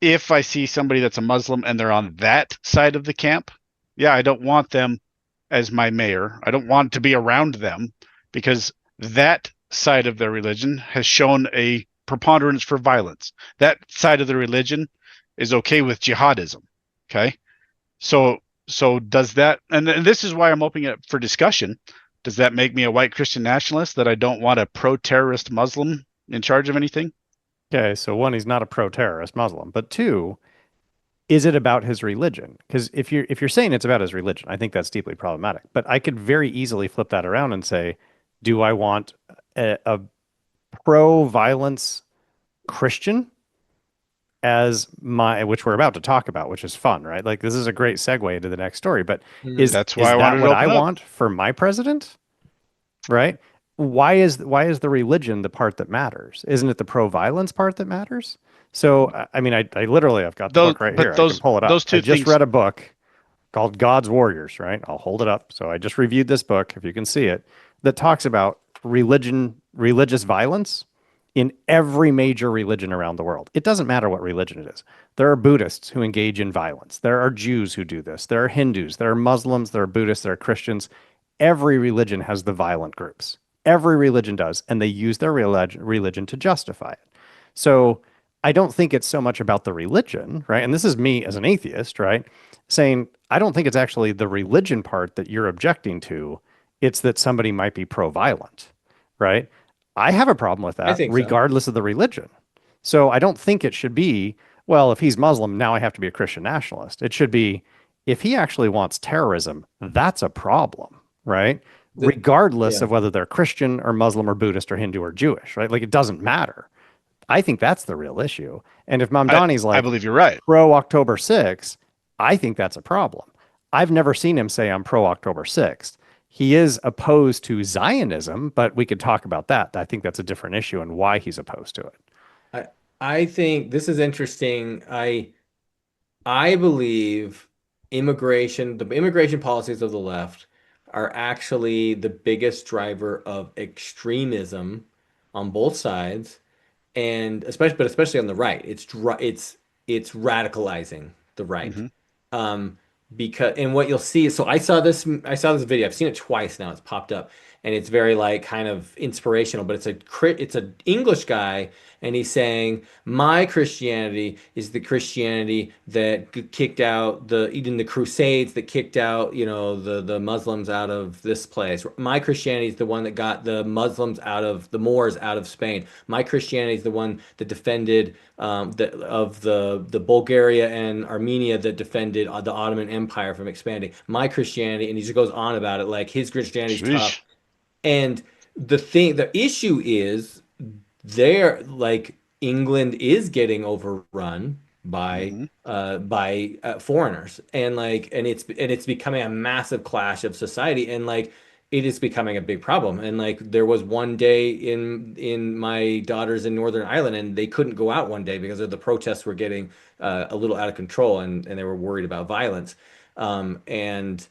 if I see somebody that's a Muslim and they're on that side of the camp, yeah, I don't want them as my mayor. I don't want to be around them because that side of their religion has shown a preponderance for violence. That side of the religion is okay with jihadism. Okay. So does that, and this is why I'm opening it for discussion. Does that make me a white Christian nationalist that I don't want a pro-terrorist Muslim in charge of anything? Okay. So one, he's not a pro-terrorist Muslim, but two, is it about his religion? Because if you're saying it's about his religion, I think that's deeply problematic. But I could very easily flip that around and say, do I want a pro-violence Christian as my, which we're about to talk about, which is fun, right? Like this is a great segue into the next story. But Mm. is That's why is I that wanted to what I open up. want for my president? Right? Why is the religion the part that matters? Isn't it the pro-violence part that matters? So I mean, I literally I've got the Those, book right but here. I can pull it those up. I two just things. read a book called God's Warriors, right? I'll hold it up. So I just reviewed this book, if you can see it, that talks about religious violence in every major religion around the world. It doesn't matter what religion it is. There are Buddhists who engage in violence. There are Jews who do this. There are Hindus. There are Muslims. There are Buddhists. There are Christians. Every religion has the violent groups. Every religion does. And they use their religion to justify it. So I don't think it's so much about the religion, right? And this is me as an atheist, right? Saying, I don't think it's actually the religion part that you're objecting to. It's that somebody might be pro violent, right? I have a problem with I that, think so. regardless of the religion. So I don't think it should be, well, if he's Muslim, now I have to be a Christian nationalist. It should be, if he actually wants terrorism, that's a problem, right? The, Regardless yeah. of whether they're Christian or Muslim or Buddhist or Hindu or Jewish, right? Like it doesn't matter. I think that's the real issue. And if I Mamdani's I like believe you're right. pro October 6th, I think that's a problem. I've never seen him say I'm pro October 6th. He is opposed to Zionism, but we could talk about that. I think that's a different issue and why he's opposed to it. I I think this is interesting. I believe the immigration policies of the left are actually the biggest driver of extremism on both sides, and especially on the right. It's radicalizing the right. Hmm. Um, because and what you'll see is, so I saw this video. I've seen it twice now. It's popped up, and it's very like kind of inspirational, but it's a English guy, and he's saying my Christianity is the Christianity that kicked out even the Crusades that kicked out, the Muslims out of this place. My Christianity is the one that got the Moors out of Spain. My Christianity is the one that defended the Bulgaria and Armenia that defended the Ottoman Empire from expanding. My Christianity, and he just goes on about it like his Christianity is tough. Sheesh. And the issue is there, like England is getting overrun by Hmm. foreigners, and it's becoming a massive clash of society, and like it is becoming a big problem. And like there was one day in my daughters in Northern Ireland, and they couldn't go out one day because of the protests were getting a little out of control, and they were worried about violence. And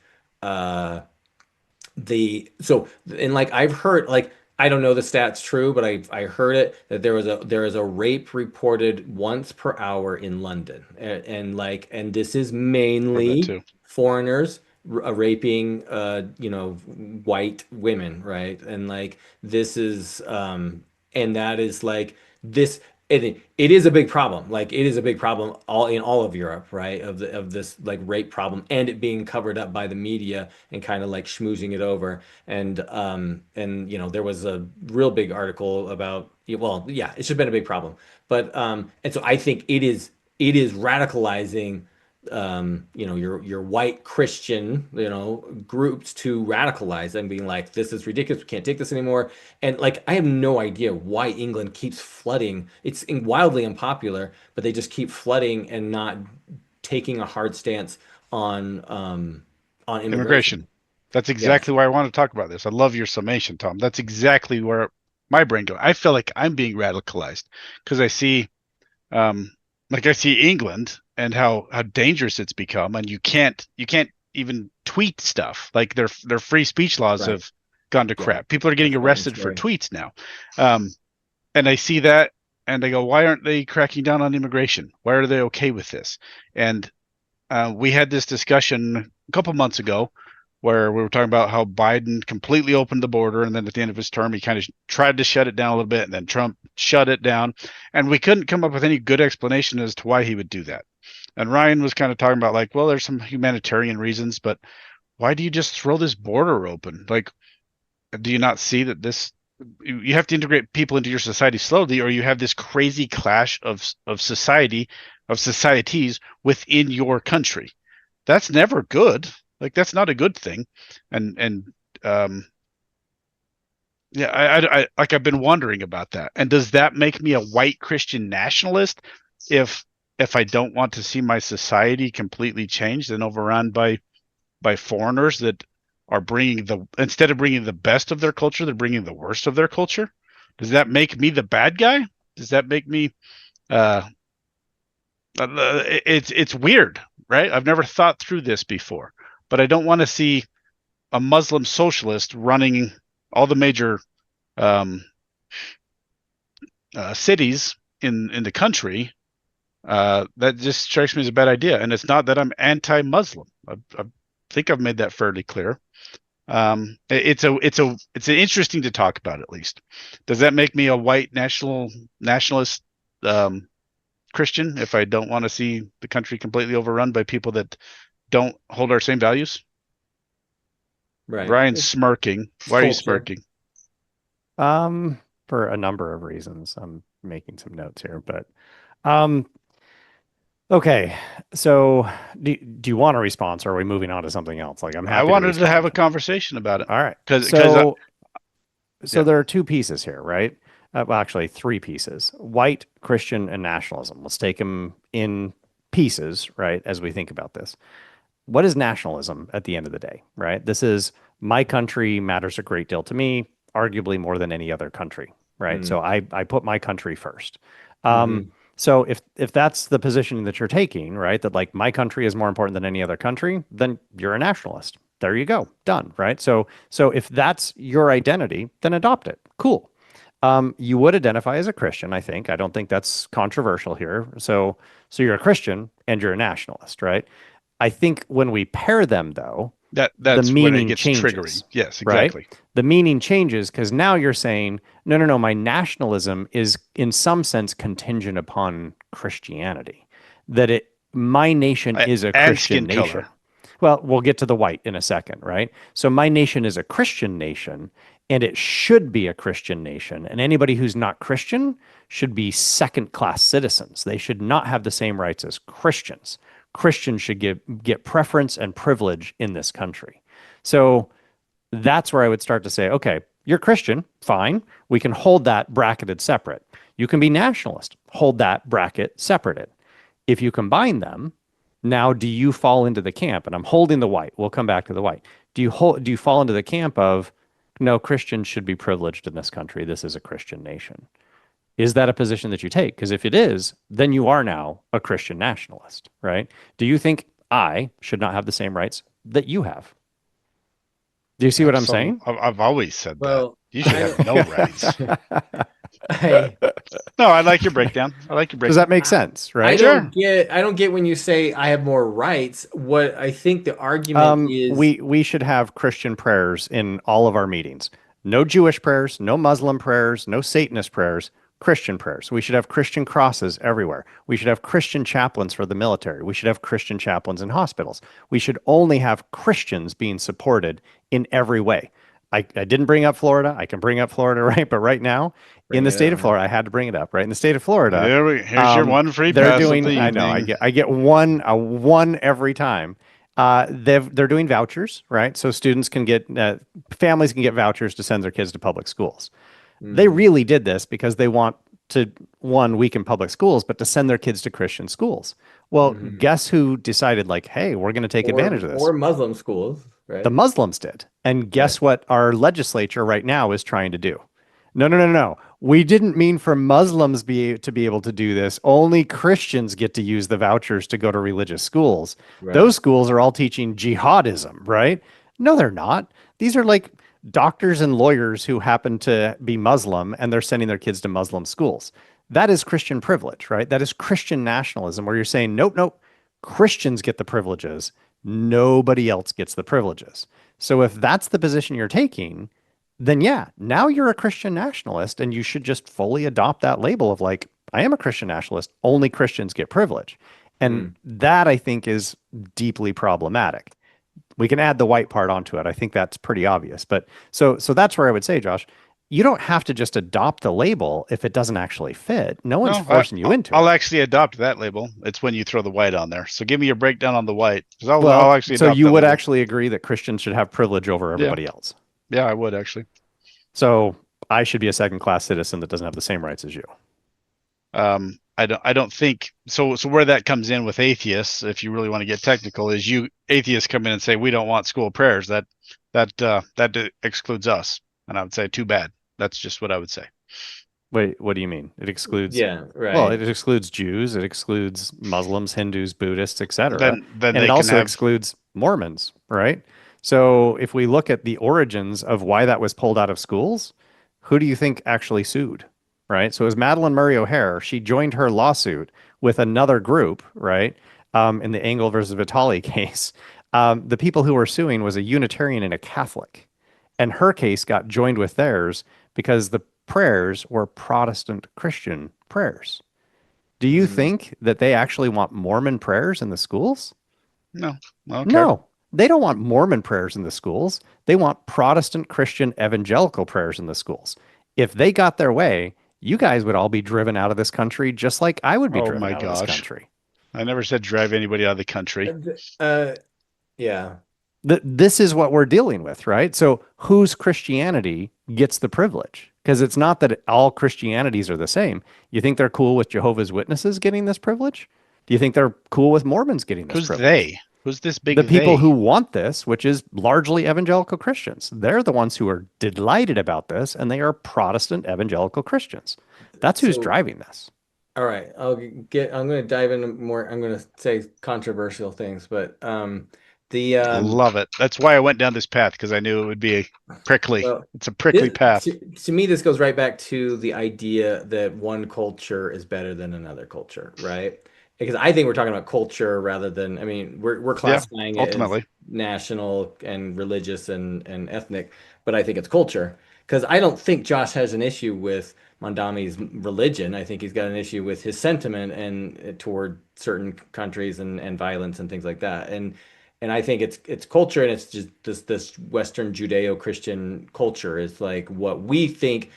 the so and like I've heard, like I don't know the stats true, but I heard it that there is a rape reported once per hour in London, and this is Heard that mainly too. foreigners raping white women, right? And like this is and that is like this it is a big problem. Like it is a big problem all of Europe, right? Of this like rape problem and it being covered up by the media and kind of like schmoozing it over. And there was a real big article about well, yeah, it should have been a big problem. But and so I think it is radicalizing your white Christian, groups to radicalize and being like, this is ridiculous. We can't take this anymore. And like, I have no idea why England keeps flooding. It's wildly unpopular, but they just keep flooding and not taking a hard stance on immigration. That's Yes. exactly why I want to talk about this. I love your summation, Tom. That's exactly where my brain goes. I feel like I'm being radicalized because I see, I see England and how dangerous it's become, and you can't even tweet stuff. Like their free speech laws Right. have gone to Yeah. crap. People are getting That's arrested for scary. tweets now, and I see that, and I go, why aren't they cracking down on immigration? Why are they okay with this? And we had this discussion a couple months ago where we were talking about how Biden completely opened the border, and then at the end of his term, he kind of tried to shut it down a little bit, and then Trump shut it down, and we couldn't come up with any good explanation as to why he would do that. And Ryan was kind of talking about like, well, there's some humanitarian reasons, but why do you just throw this border open? Like, do you not see that you have to integrate people into your society slowly, or you have this crazy clash of societies within your country? That's never good. Like that's not a good thing. And yeah, I like I've been wondering about that. And does that make me a white Christian nationalist if I don't want to see my society completely changed and overrun by foreigners that are instead of bringing the best of their culture, they're bringing the worst of their culture? Does that make me the bad guy? Does that make me uh it's weird, right? I've never thought through this before, but I don't want to see a Muslim socialist running all the major um, cities in the country. That just strikes me as a bad idea. And it's not that I'm anti-Muslim. I think I've made that fairly clear. It's interesting to talk about at least. Does that make me a white nationalist Christian if I don't want to see the country completely overrun by people that don't hold our same values? Right. Brian's smirking. Why are you Culture. smirking? For a number of reasons. I'm making some notes here, but um, okay. So do you want a response, or are we moving on to something else? Like I'm I happy to wanted to have a respond. conversation about it All right. because So yeah. there are two pieces here, right? Well, actually, three pieces: white, Christian, and nationalism. Let's take them in pieces, right? As we think about this, what is nationalism at the end of the day, right? This is my country matters a great deal to me, arguably more than any other country, right? So I put my country first. Hmm. So if that's the position that you're taking, right, that like my country is more important than any other country, then you're a nationalist. There you go, done, right? So if that's your identity, then adopt it. Cool. You would identify as a Christian, I think. I don't think that's controversial here. So you're a Christian and you're a nationalist, right? I think when we pair them, though, the that's when it meaning gets changes, triggering. Yes, right? exactly. The meaning changes because now you're saying, no, no, no, my nationalism is in some sense contingent upon Christianity, that my nation is a And Christian skin nation. color. Well, we'll get to the white in a second, right? So my nation is a Christian nation, and it should be a Christian nation. And anybody who's not Christian should be second-class citizens. They should not have the same rights as Christians. Christians should get preference and privilege in this country. So that's where I would start to say, okay, you're Christian, fine. We can hold that bracketed separate. You can be nationalist, hold that bracket separated. If you combine them, now do you fall into the camp? And I'm holding the white. We'll come back to the white. Do you fall into the camp of no, Christians should be privileged in this country. This is a Christian nation. Is that a position that you take? Because if it is, then you are now a Christian nationalist, right? Do you think I should not have the same rights that you have? Do you see what I'm saying? I've always said that. Well, You should have no rights. I No, I like your breakdown. I like your Does breakdown. that make sense, I right? Sure. don't get when you say I have more rights. What I think the argument is We should have Christian prayers in all of our meetings. No Jewish prayers, no Muslim prayers, no Satanist prayers. Christian prayers. We should have Christian crosses everywhere. We should have Christian chaplains for the military. We should have Christian chaplains in hospitals. We should only have Christians being supported in every way. I didn't bring up Florida. I can bring up Florida, right? But right now, in Bring the it state up, of man. Florida, I had to bring it up, right? In the state of Florida, Here's your one free they're pass of doing, the I know, evening. I get one every time. They're doing vouchers, right? So students can get, families can get vouchers to send their kids to public schools. They really did this because they want to, one, weaken public schools, but to send their kids to Christian schools. Well, guess who decided, like, hey, we're going to take advantage of this? Or Muslim schools, right? The Muslims did. And guess what our legislature right now is trying to do? No. We didn't mean for Muslims to be able to do this. Only Christians get to use the vouchers to go to religious schools. Right. Those schools are all teaching jihadism, right? No, they're not. These are like doctors and lawyers who happen to be Muslim and they're sending their kids to Muslim schools. That is Christian privilege, right? That is Christian nationalism, where you're saying, nope, Christians get the privileges. Nobody else gets the privileges. So if that's the position you're taking, then yeah, now you're a Christian nationalist and you should just fully adopt that label of like, I am a Christian nationalist, only Christians get privilege. And that I think is deeply problematic. We can add the white part onto it. I think that's pretty obvious. But so that's where I would say, Josh, you don't have to just adopt the label if it doesn't actually fit. No one's forcing you into I'll it. actually adopt that label. It's when you throw the white on there. So give me your breakdown on the white. Well, I'll actually so adopt you that would label. actually agree that Christians should have privilege over everybody else. Yeah, I would actually. So I should be a second-class citizen that doesn't have the same rights as you. I don't think so. So where that comes in with atheists, if you really want to get technical, is atheists come in and say we don't want school prayers. That excludes us, and I would say too bad. That's just what I would say. Wait, what do you mean? It excludes? Yeah, right. Well, it excludes Jews, it excludes Muslims, Hindus, Buddhists, etc. Then And they it can also have. excludes Mormons, right? So if we look at the origins of why that was pulled out of schools, who do you think actually sued? Right? So it was Madeline Murray O'Hare. She joined her lawsuit with another group, right? In the Engel versus Vitale case. The people who were suing was a Unitarian and a Catholic. And her case got joined with theirs because the prayers were Protestant Christian prayers. Do you think that they actually want Mormon prayers in the schools? No. Okay. No, they don't want Mormon prayers in the schools. They want Protestant Christian evangelical prayers in the schools. If they got their way, you guys would all be driven out of this country just like I would be driven out of this country. I never said drive anybody out of the country. Yeah. This is what we're dealing with, right? So whose Christianity gets the privilege? Because it's not that all Christianities are the same. You think they're cool with Jehovah's Witnesses getting this privilege? Do you think they're cool with Mormons getting this privilege? Who's they? Who's this big The people they? who want this, which is largely evangelical Christians. They're the ones who are delighted about this, and they are Protestant evangelical Christians. That's who's driving this. All right, I'm going to dive into more. I'm going to say controversial things, but Love it. That's why I went down this path, because I knew it would be prickly. Well, it's a prickly path. To me, this goes right back to the idea that one culture is better than another culture, right? Because I think we're talking about culture rather than, I mean, we're classifying it ultimately as national and religious and ethnic, but I think it's culture. Because I don't think Josh has an issue with Mamdani's religion. I think he's got an issue with his sentiment and toward certain countries and violence and things like that. And I think it's culture, and it's just this Western Judeo-Christian culture is like what we think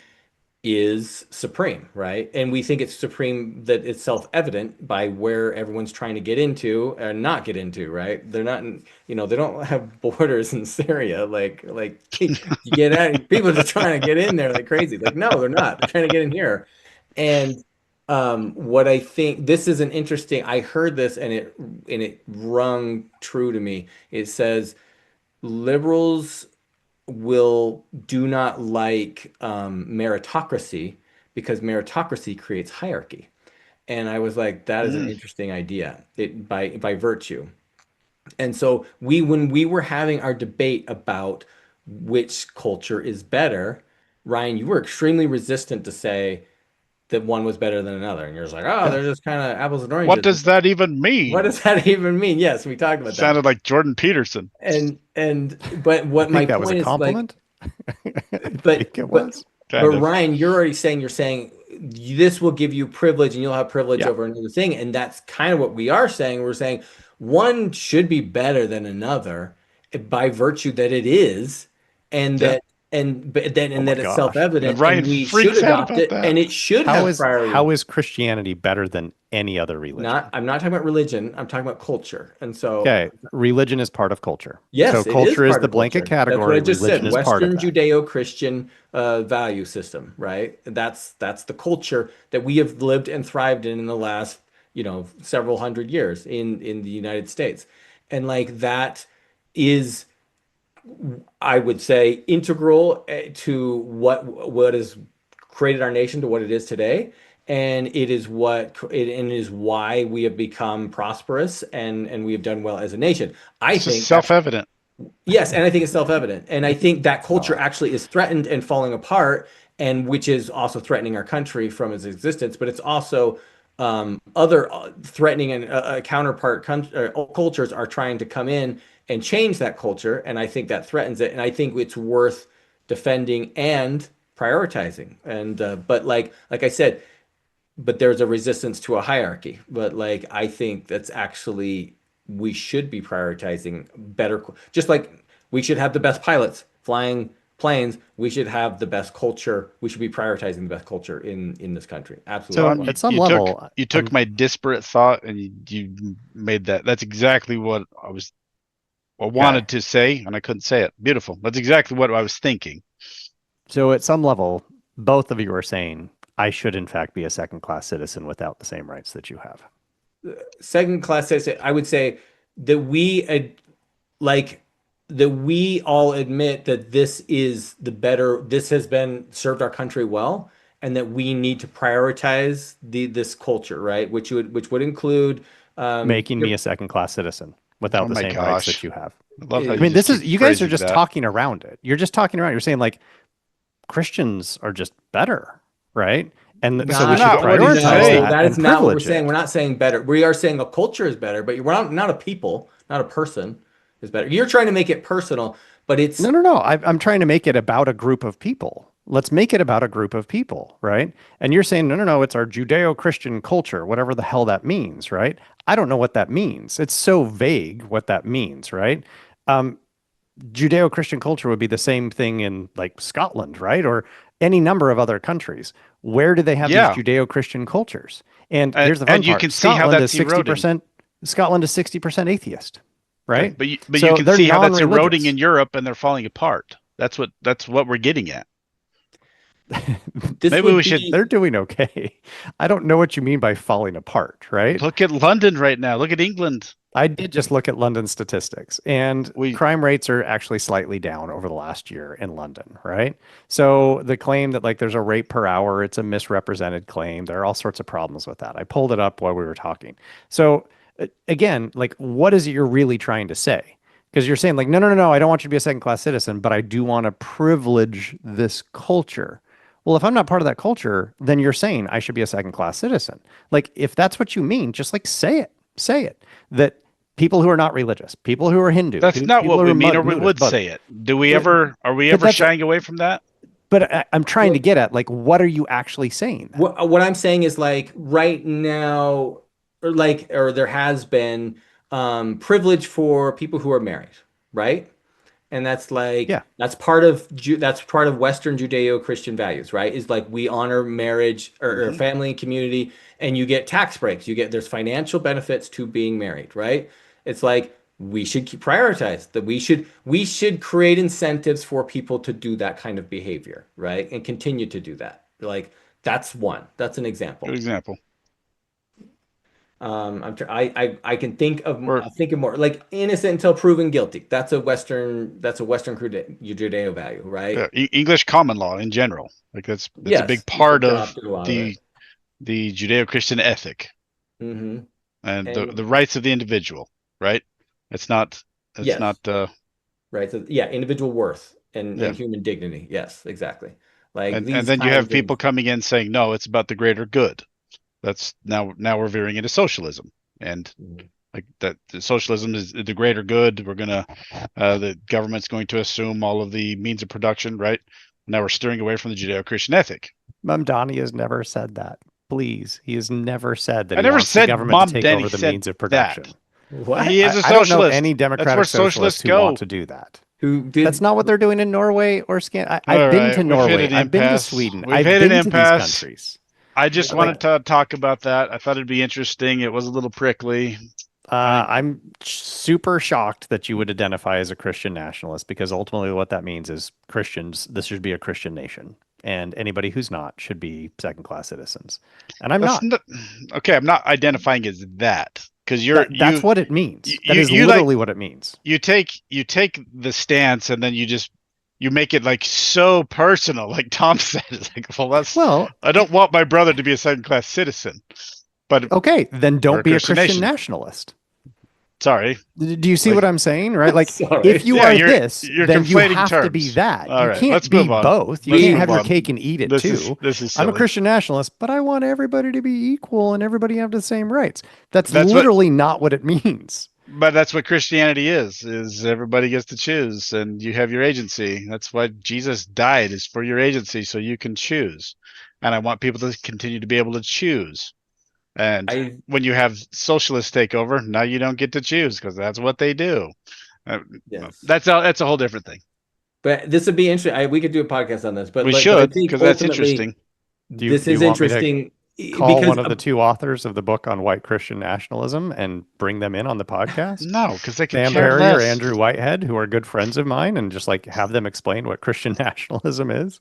is supreme, right? And we think it's supreme, that it's self-evident by where everyone's trying to get into and not get into, right? They're not, they don't have borders in Syria. Like you get at people are just trying to get in there like crazy. Like, no, they're not. They're trying to get in here. And what I think, this is an interesting, I heard this and it rung true to me. It says liberals do not like meritocracy because meritocracy creates hierarchy. And I was like, that is an interesting idea, by virtue. And so when we were having our debate about which culture is better, Ryan, you were extremely resistant to say that one was better than another. And you're just like, oh, they're just kind of apples and oranges. What does that even mean? What does that even mean? Yes, we talked about that. Sounded like Jordan Peterson. But what my that was point a is, compliment? like, but it was. Ryan, you're already saying this will give you privilege and you'll have privilege Yeah. over another thing. And that's kind of what we are saying. We're saying one should be better than another by virtue that it is, and Yeah. that but then Oh and my that it's gosh. self-evident Ryan and we should freaks out adopt about it that. and it should have priority. How is Christianity better than any other religion? I'm not talking about religion, I'm talking about culture. And so Okay, religion is part of culture. So yes, it is culture is part the of blanket culture. That's what I category. just Religion said. is part of Western that. Judeo-Christian value system, right? That's the culture that we have lived and thrived in the last, several hundred years in the United States. And like that is, I would say, integral to what has created our nation to what it is today. And it is why we have become prosperous and we have done well as a nation. I It's just think that's self-evident. Yes, and I think it's self-evident. And I think that culture Oh, actually is threatened and falling apart, and which is also threatening our country from its existence, but it's also other threatening and counterpart cultures are trying to come in and change that culture, and I think that threatens it, and I think it's worth defending and prioritizing. And but like I said, but there's a resistance to a hierarchy. But like I think that's actually we should be prioritizing better, just like we should have the best pilots flying planes, we should have the best culture. We should be prioritizing the best culture in this country. Absolutely. so Well, at some you took level, you took my disparate thought and you made that. That's exactly what I Okay. wanted to say, and I couldn't say it. Beautiful. That's exactly what I was thinking. both of you are saying I should in fact be a second class citizen without the same rights that you have. Second class citizen, I would say that like that we all admit that this has been served our country well, and that we need to prioritize this culture, right? Which would include Making me a second class citizen Oh without the my same rights that gosh. you have. I love how uh, I you mean, just this is keep you guys are phrasing just that. talking around it. You're just talking around. You're saying like Christians are just better, right? And so we That's should not what he's prioritize no, saying. that that is and not what we're privilege saying. We're it. not saying better. We are saying a culture is better, but we're not a people, not a person is better. You're trying to make it personal, but it's No, no, no. I'm trying to make it about a group of people. Let's make it about a group of people, right? And you're saying, no, no, no, it's our Judeo-Christian culture, whatever the hell that means, right? I don't know what that means. It's so vague what that means, right? Um, Judeo-Christian culture would be the same thing in like Scotland, right? Or any number of other countries. Where do they have these Yeah. Judeo-Christian cultures? And here's the fun And you part. can see how that's eroding. Scotland is 60% atheist, Yeah, right? but you So can they're see how that's eroding non-religious. in Europe and they're falling apart. That's what we're getting at. this Maybe would we should be They're doing okay. I don't know what you mean by falling apart, right? look at London right now. Look at England. I did just look at London statistics, and We crime rates are actually slightly down over the last year in London, right? So the claim that like there's a rape per hour, it's a misrepresented claim. There are all sorts of problems with that. I pulled it up while we were talking. So again, like what is it you're really trying to say? Because you're saying like, no, no, no, no, I don't want you to be a second class citizen, but I do want to privilege this culture. Well, if I'm not part of that culture, then you're saying I should be a second class citizen. Like if that's what you mean, just like say it. Say it. That people who are not religious, people who are Hindu, That's not people what who we are mean, or we Buddhist, would but say it. Do we but ever are we but ever that's shying away from that? but I'm trying to what get at like what are you actually saying then? what I'm saying is like right now, or there has been privilege for people who are married, right? And Yeah. that's part of Western Judeo-Christian values, right? Is like we honor marriage or Hmm. family and community, and you get tax breaks. There's financial benefits to being married, right? It's like we should prioritize that we should create incentives for people to do that kind of behavior, right? And continue to do that. Like that's an Good example. example. I can think of Or more like innocent until proven guilty. That's a Western Judeo value, right? English common law in general. Like that's a Yes, big we've part of adopted a lot of it. the Judeo-Christian ethic Hmm. and And the rights of the individual, right? It's not it's yes, not right. So yeah, individual worth and yeah. human dignity. Yes, exactly. Like And these then you have kinds of people coming in saying, no, it's about the greater good. That's now we're veering into socialism. And Mhm. like that the socialism is the greater good. We're gonna the government's going to assume all of the means of production, right? Now we're steering away from the Judeo-Christian ethic. Mamdani has never said that. Please, he has never said that I he never wants the said government to take Mamdani over the said means of that. production. What? He is a I don't know socialist. any That's where democratic socialists socialists who go. want to do that. Who did? That's not what they're doing in Norway or I've All been right, to we've hit Norway. an I've been to impasse. Sweden. We've I've hit an been to these impasse. countries. I just Like- wanted to talk about that. I thought it'd be interesting. It was a little prickly. I'm super shocked that you would identify as a Christian nationalist, because ultimately what that means is Christians, this should be a Christian nation, and anybody who's not should be second-class citizens. And I'm That's not. Okay, I'm not identifying as that, because That's what it means. That is literally what it means. You take the stance and then you make it like so personal, like Tom said. It's like, I don't want my brother to be a second-class citizen. But okay, then don't be a Christian nation. nationalist. Sorry. Do you see what I'm saying? Right? Like, Sorry. if you are this, you're then you conflating have to terms. be that. All you right, can't let's be move on. both. You Let's can't move have your on. cake and eat it This too. is I'm a silly. Christian nationalist, but I want everybody to be equal and everybody have the same rights. That's That's literally not what it means. But that's what Christianity is everybody gets to choose and you have your agency. That's why Jesus died, is for your agency so you can choose. And I want people to continue to be able to choose. And when you have socialists take over, now you don't get to choose, because that's what they do. Yes. That's a whole different thing. But this would be interesting. We could do a podcast on this, but We but I should, think because that's ultimately interesting. This Do you is want me to interesting Call because one of the two authors of the book on white Christian nationalism and bring them in on the podcast? No, because they can Sam care Perry or less. Andrew Whitehead, who are good friends of mine, and just like have them explain what Christian nationalism is.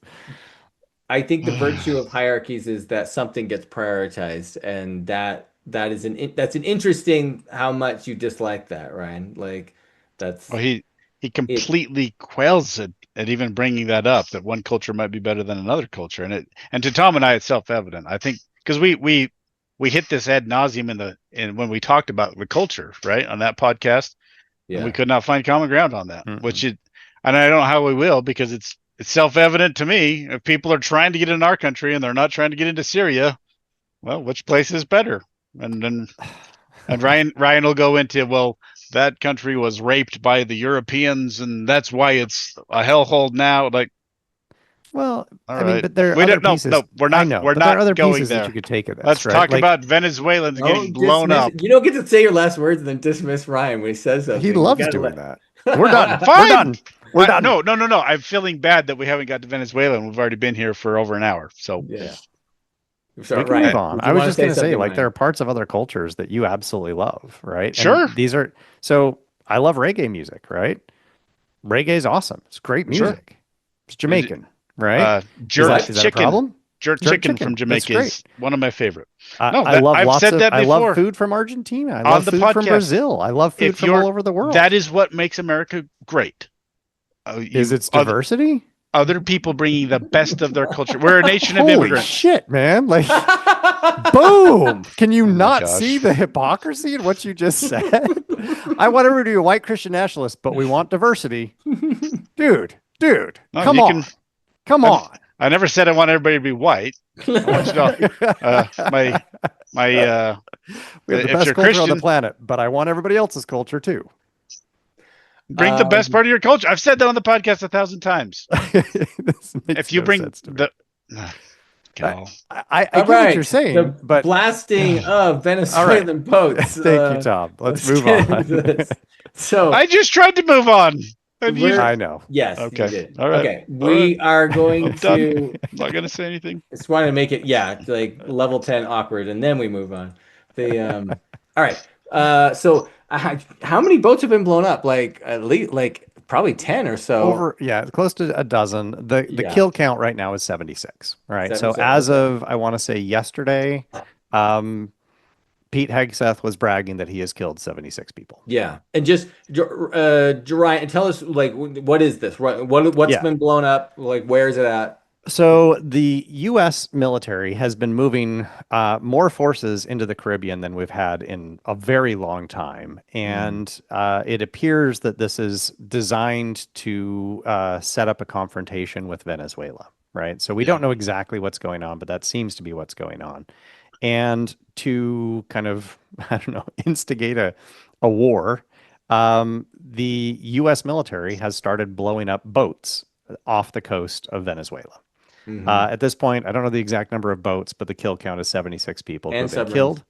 I think the virtue of hierarchies is that something gets prioritized, and that's an interesting how much you dislike that, Ryan. Like that's Well, he completely quells it at even bringing that up, that one culture might be better than another culture, and to Tom and I, it's self-evident. I think because we hit this ad nauseum in when we talked about the culture, right, on that podcast, and we could not find common ground on that. And I don't know how we will, because it's self-evident to me. If people are trying to get in our country and they're not trying to get into Syria, well, which place is better? And Ryan will go into, well, that country was raped by the Europeans and that's why it's a hellhole now. Like, well, all I mean, right. but there are We other don't, no, pieces. no, we're not. I know, We're but not there are other going pieces there. that you could take of this. Let's right? talk Like, about Venezuelans getting blown dismiss, up. You don't get to say your last words and then dismiss Ryan when he says something. he loves doing that. We're done. We're Fine. done. We're done. No. I'm feeling bad that we haven't got to Venezuela and we've already been here for over an hour. So Yeah. We can move on. I was just going to say, like, there are parts of other cultures that you absolutely love, right? Sure. And these are, so I love reggae music, right? Reggae is awesome. It's great music. Sure. It's Jamaican, right? Jerk is that a problem? Jerk chicken from Jamaica is one of my favorite. I love I've said that before. I love food from Argentina. I love food from Brazil. I love food from all over the world. That is what makes America great. Is its diversity? Other people bringing the best of their culture. We're a nation of Holy immigrants. Shit, man! Like, boom! Can you not see the hypocrisy in what you just said? I want everybody to be a white Christian nationalist, but we want diversity, dude. No, come on. I never said I want everybody to be white. I want you to we have the best culture on the planet, but I want everybody else's culture too. Bring the best part of your culture. I've said that on the podcast 1,000 times. If you bring the, I get what you're saying, but blasting of Venezuelan boats. Thank you, Tom. Let's move on. So I just tried to move on. I know. Yes. Okay. You did. All right. Okay. We are going to. I'm not going to say anything. Just wanted to make it, like level 10 awkward, and then we move on. All right. So how many boats have been blown up? Like at least probably 10 or so. Close to a dozen. The kill count right now is 76. Right. 76, so as of I want to say yesterday, Pete Hegseth was bragging that he has killed 76 people. Yeah, and just Ryan, tell us what is this? What's been blown up? Like where is it at? So the U.S. military has been moving more forces into the Caribbean than we've had in a very long time. And it appears that this is designed to set up a confrontation with Venezuela, right? So we don't know exactly what's going on, but that seems to be what's going on. And to kind of, instigate a war, the U.S. military has started blowing up boats off the coast of Venezuela. Mhm. At this point, I don't know the exact number of boats, but the kill count is 76 people who And have been submarines.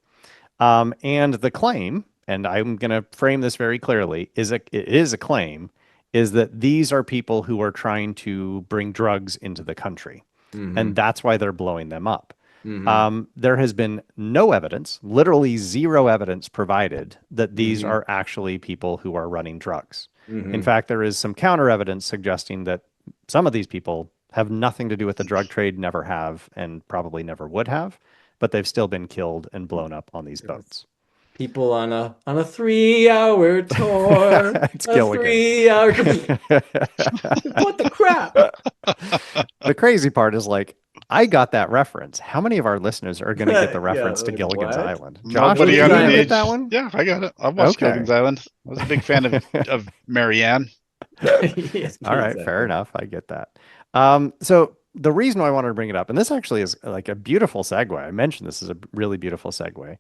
killed. And the claim, and I'm going to frame this very clearly, it is a claim, is that these are people who are trying to bring drugs into the country. Mhm. And that's why they're blowing them up. Mhm. There has been no evidence, literally zero evidence provided that these Mhm. are actually people who are running drugs. Mhm. In fact, there is some counter evidence suggesting that some of these people have nothing to do with the drug trade, never have, and probably never would have, but they've still been killed and blown up on these boats. People on a 3-hour tour. It's a Gilligan. 3-hour. What the crap? The crazy part is like, I got that reference. How many of our listeners are going to get the Yeah, reference to like, Gilligan's what? Island? Josh, Nobody did on you an get age. that one? Yeah, I got it. I watched Okay. Gilligan's Island. I was a big fan of Marianne. Yes, All right, exactly. fair enough. I get that. So the reason why I wanted to bring it up, and this actually is like a beautiful segue. I mentioned this is a really beautiful segue.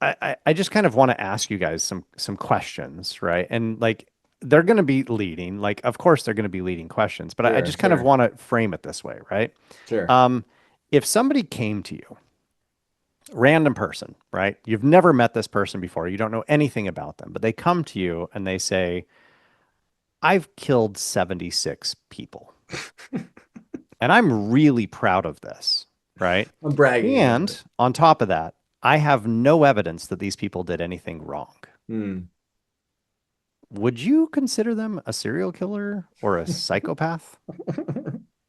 I just kind of want to ask you guys some questions, right? And like they're going to be leading, like of course they're going to be leading questions, but I Sure, just kind of sure. want to frame it this way, right? Sure. If somebody came to you, random person, right? You've never met this person before, you don't know anything about them, but they come to you and they say, I've killed 76 people. And I'm really proud of this, right? I'm bragging. And on top of that, I have no evidence that these people did anything wrong. Hmm. Would you consider them a serial killer or a psychopath?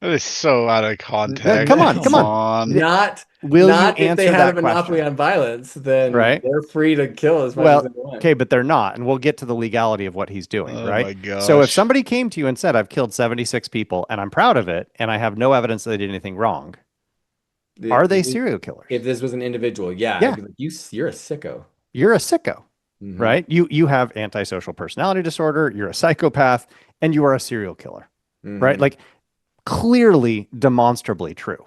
That is so out of context. Come on. Not Will not you if they answer had a that monopoly question? on violence, then Right. they're free to kill as much as Well, they want. okay, but they're not, and we'll get to the legality of what he's doing, Oh right? my gosh. So if somebody came to you and said, I've killed 76 people and I'm proud of it, and I have no evidence that they did anything wrong, are they serial killers? If this was an individual, yeah. Yeah. I'd be like, you're a sicko. You're a sicko, Mhm. right? You have antisocial personality disorder, you're a psychopath, and you are a serial killer, right? Mhm. Like clearly, demonstrably true.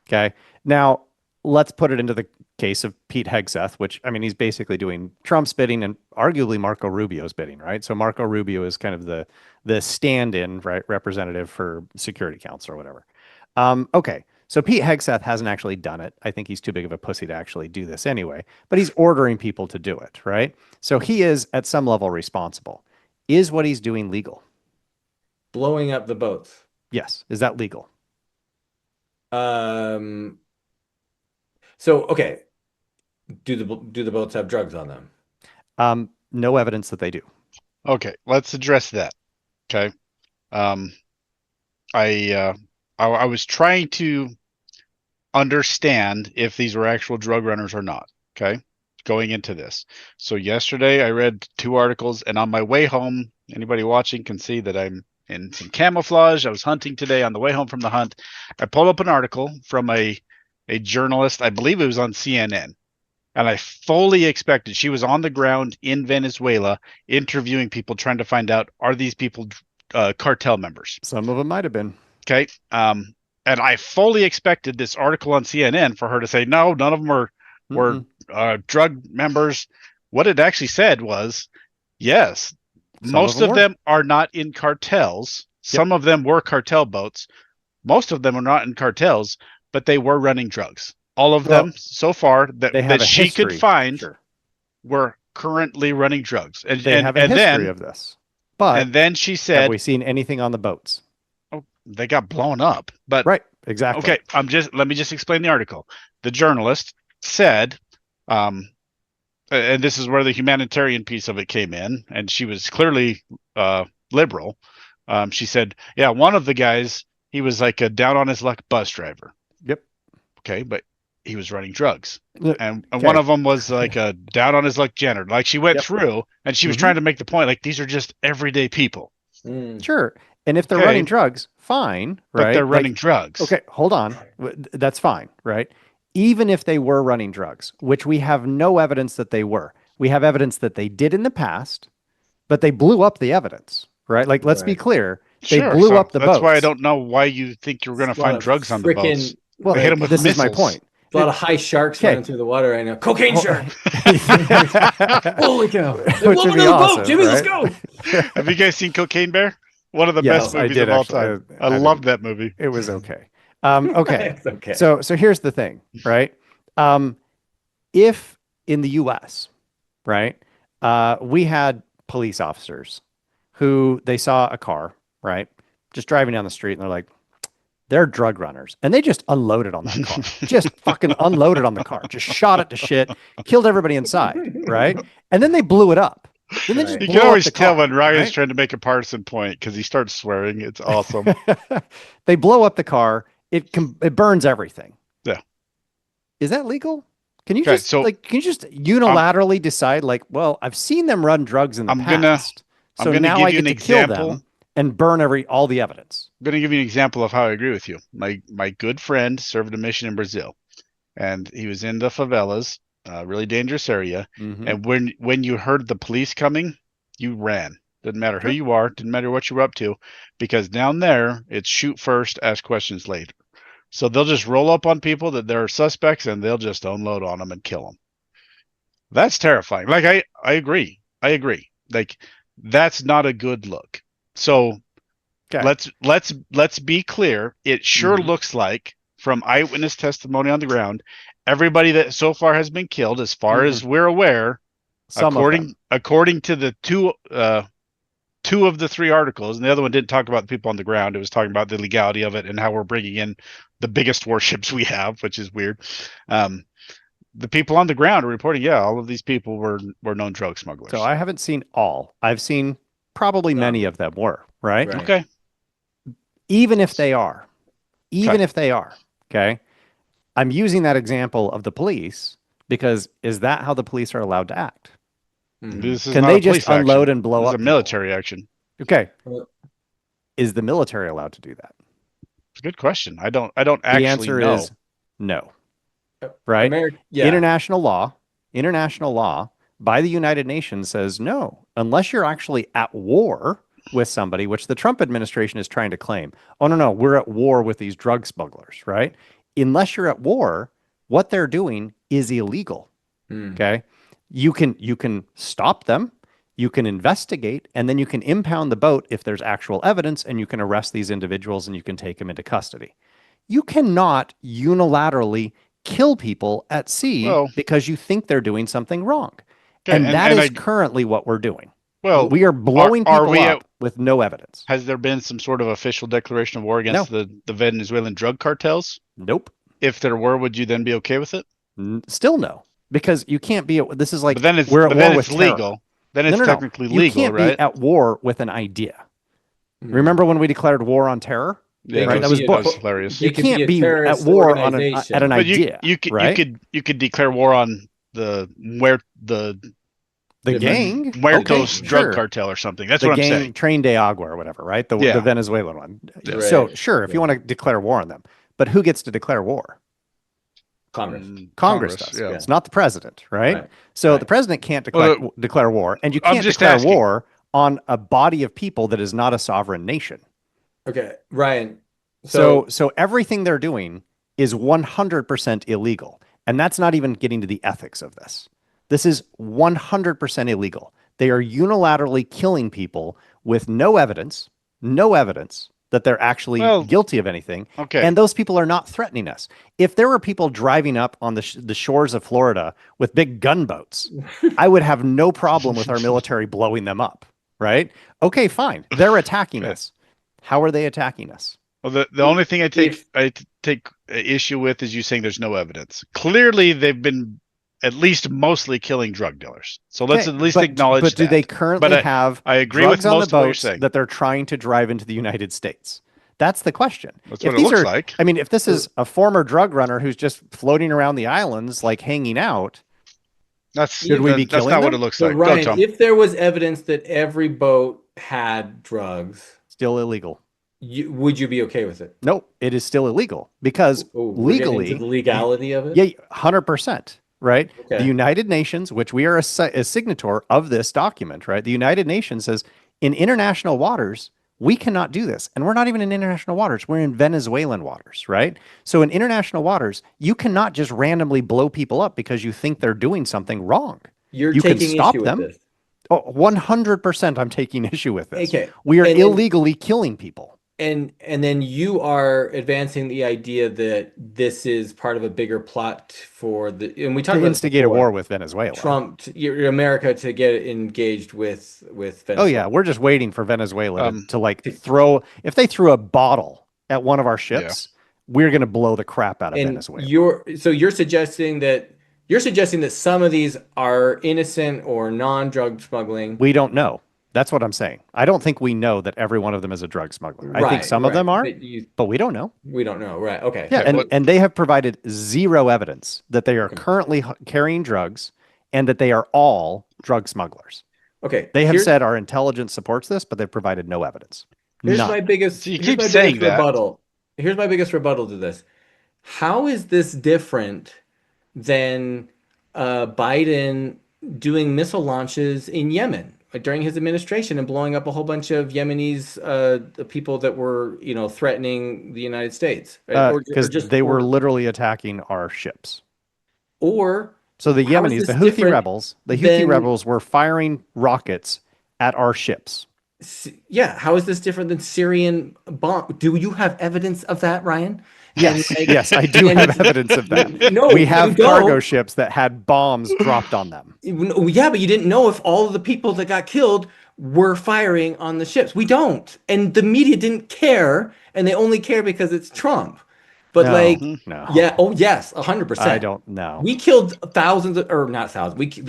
Okay. Now, let's put it into the case of Pete Hegseth, which, I mean, he's basically doing Trump's bidding and arguably Marco Rubio's bidding, right? So Marco Rubio is kind of the stand-in, right, representative for Security Council or whatever. Okay. So Pete Hegseth hasn't actually done it. I think he's too big of a pussy to actually do this anyway, but he's ordering people to do it, right? So he is at some level responsible. Is what he's doing legal? Blowing up the boats. Yes. Is that legal? So okay. Do the boats have drugs on them? No evidence that they do. Okay, let's address that. Okay. I was trying to understand if these were actual drug runners or not. Okay. Going into this. So yesterday I read 2 articles, and on my way home, anybody watching can see that I'm in some camouflage. I was hunting today. On the way home from the hunt, I pulled up an article from a journalist. I believe it was on CNN. And I fully expected, she was on the ground in Venezuela interviewing people, trying to find out, are these people cartel members? Some of them might have been. Okay. And I fully expected this article on CNN for her to say, no, none of them were drug members. What it actually said was, yes, most of them are not in cartels. Yep. Some of them were cartel boats. Most of them are not in cartels, but they were running drugs. All of them so far that she could find were currently running drugs. And they have a history of this. But and then she said, have we seen anything on the boats? Oh, they got blown up. But right, exactly. Okay, let me just explain the article. The journalist said, and this is where the humanitarian piece of it came in, and she was clearly liberal. She said, yeah, one of the guys, he was like a down on his luck bus driver. Yep. Okay, but he was running drugs. And one of them was like a down on his luck janitor. Like she went through and she was trying to make the point, like, these are just everyday people. Sure. And if they're running drugs, fine, right? But they're running drugs. Okay, hold on. That's fine, right? Even if they were running drugs, which we have no evidence that they were. We have evidence that they did in the past, but they blew up the evidence, right? Like, let's be clear. They blew up the boats. That's why I don't know why you think you're going to find drugs on the boats. Well, hit them with this missiles. is my point. A lot of high sharks running through the water right now. Cocaine shark. Holy cow. They're blowing up the boat. Jimmy, let's go. Have you guys seen Cocaine Bear? One of the Yes, best I movies did of all actually. time. I think loved that movie. It was okay. Okay. It's okay. So here's the thing, right? If in the US, right, we had police officers who they saw a car, right, just driving down the street, and they're like, they're drug runners, and they just unloaded on that car, just fucking unloaded on the car, just shot it to shit, killed everybody inside, right, and then they blew it up. Then they just You blew can up always the tell car, when Ryan's right? trying to make a partisan point because he starts swearing. It's awesome. They blow up the car. It burns everything. Yeah. Is that legal? Can you Okay, just so can you just unilaterally decide like, well, I've seen them run drugs in the I'm gonna past, so I'm gonna now give I you get an to kill example. them and burn all the evidence. I'm going to give you an example of how I agree with you. My good friend served a mission in Brazil, and he was in the favelas, really dangerous area. Mhm. And when you heard the police coming, you ran. Didn't matter who Sure. you are, didn't matter what you were up to, because down there it's shoot first, ask questions later. So they'll just roll up on people that they're suspects, and they'll just unload on them and kill them. That's terrifying. Like I agree. I agree. Like that's not a good look. So Okay. let's be clear. It sure Mhm. looks like from eyewitness testimony on the ground, everybody that so far has been killed, as far Mhm. as we're aware, Some of them. according to the two of the three articles, and the other one didn't talk about the people on the ground. It was talking about the legality of it and how we're bringing in the biggest warships we have, which is weird. The people on the ground are reporting, yeah, all of these people were known drug smugglers. So I haven't seen all. I've seen probably many of them were, right? Right. Okay. Even if they are, Okay. okay. I'm using that example of the police because is that how the police are allowed to act? Mhm. This is Can not they a police just unload action. and blow This up is a people? military action. Okay. Well, Is the military allowed to do that? It's a good question. I don't The actually answer know. is no. Right? Yeah. International law by the United Nations says no, unless you're actually at war with somebody, which the Trump administration is trying to claim. Oh, no, we're at war with these drug smugglers, right? Unless you're at war, what they're doing is illegal. Okay. You can stop them, you can investigate, and then you can impound the boat if there's actual evidence, and you can arrest these individuals and you can take them into custody. You cannot unilaterally kill people at sea Well, because you think they're doing something wrong. okay, And that and is currently what we're doing. well, We are blowing are people we up with no evidence. has there been some sort of official declaration of war against No. the Venezuelan drug cartels? Nope. If there were, would you then be okay with it? Still no. Because you can't be this is like But then it's we're at war with terror. legal. Then it's No. technically You legal, can't right? be at war with an idea. Mhm. Remember when we declared war on terror? Yeah, Right, that was Bush. hilarious. You It could be can't a be at terrorist war at organization. an But idea, right? you could declare war on the The gang, Muertos okay, drug sure. cartel or something. That's The what I'm gang, saying. Train de Agua or whatever, right? The Yeah. Venezuelan one. Yeah. So Right. sure, if you want to declare war on them, but who gets to declare war? Congress. Congress does. Yeah. It's not the president, right? Right. So Right. the president can't Well, declare war, and you I'm can't just declare asking. war on a body of people that is not a sovereign nation. Okay, Ryan. So everything they're doing is 100% illegal. And that's not even getting to the ethics of this. This is 100% illegal. They are unilaterally killing people with no evidence that they're actually guilty of anything. Okay. And those people are not threatening us. If there were people driving up on the shores of Florida with big gunboats, I would have no problem with our military blowing them up, right? Okay, fine. They're attacking us. How are they attacking us? Well, the only thing I take issue with is you saying there's no evidence. Clearly, they've been at least mostly killing drug dealers. So let's at least acknowledge that. But do they currently have I agree drugs with on most the of what you're boats saying. that they're trying to drive into the United States? That's the question. That's what it looks like. I mean, if this is a former drug runner who's just floating around the islands, like hanging out, should we be killing That's not them? what it looks So like. Ryan, Go, Tom. if there was evidence that every boat had drugs, Still illegal. would you be okay with it? No, it is still illegal because We're getting legally, into the legality of it. yeah, 100%, right? Okay. The United Nations, which we are a signator of this document, right? The United Nations says in international waters, we cannot do this. And we're not even in international waters. We're in Venezuelan waters, right? So in international waters, you cannot just randomly blow people up because you think they're doing something wrong. You're You can taking stop issue them. with this. Oh, 100% I'm taking issue with this. Okay. We are And then- illegally killing people. And then you are advancing the idea that this is part of a bigger plot for and we talked To about this instigate a before, war with Venezuela. Trump, America to get engaged with Venezuela. Oh yeah, we're just waiting for Venezuela to like to- throw. If they threw a bottle at one of our ships, we're gonna blow the crap out of And Venezuela. you're suggesting that some of these are innocent or non-drug smuggling. We don't know. That's what I'm saying. I don't think we know that every one of them is a drug smuggler. I think Right, some of them are, but but we don't know. we don't know. Right. Okay. Yeah, fair. and they have provided zero evidence that they are currently carrying drugs and that they are all drug smugglers. Okay. They have said our intelligence supports this, but they've provided no evidence. Here's None. my biggest. So you here's keep my saying biggest that. rebuttal. Here's my biggest rebuttal to this. How is this different than Biden doing missile launches in Yemen during his administration and blowing up a whole bunch of Yemenis people that were, threatening the United States, right? Because they were literally attacking our ships. Or So the how is Yemenis, this the Houthi different rebels, than- were firing rockets at our ships. Yeah, how is this different than Syrian bomb? Do you have evidence of that, Ryan? Yes, And, like- yes, I do and have it's- evidence of that. No, we you have don't. cargo ships that had bombs dropped on them. Yeah, but you didn't know if all of the people that got killed were firing on the ships. We don't. And the media didn't care, and they only care because it's Trump. But No. yeah, oh yes, 100%. I don't know. We killed thousands or not thousands.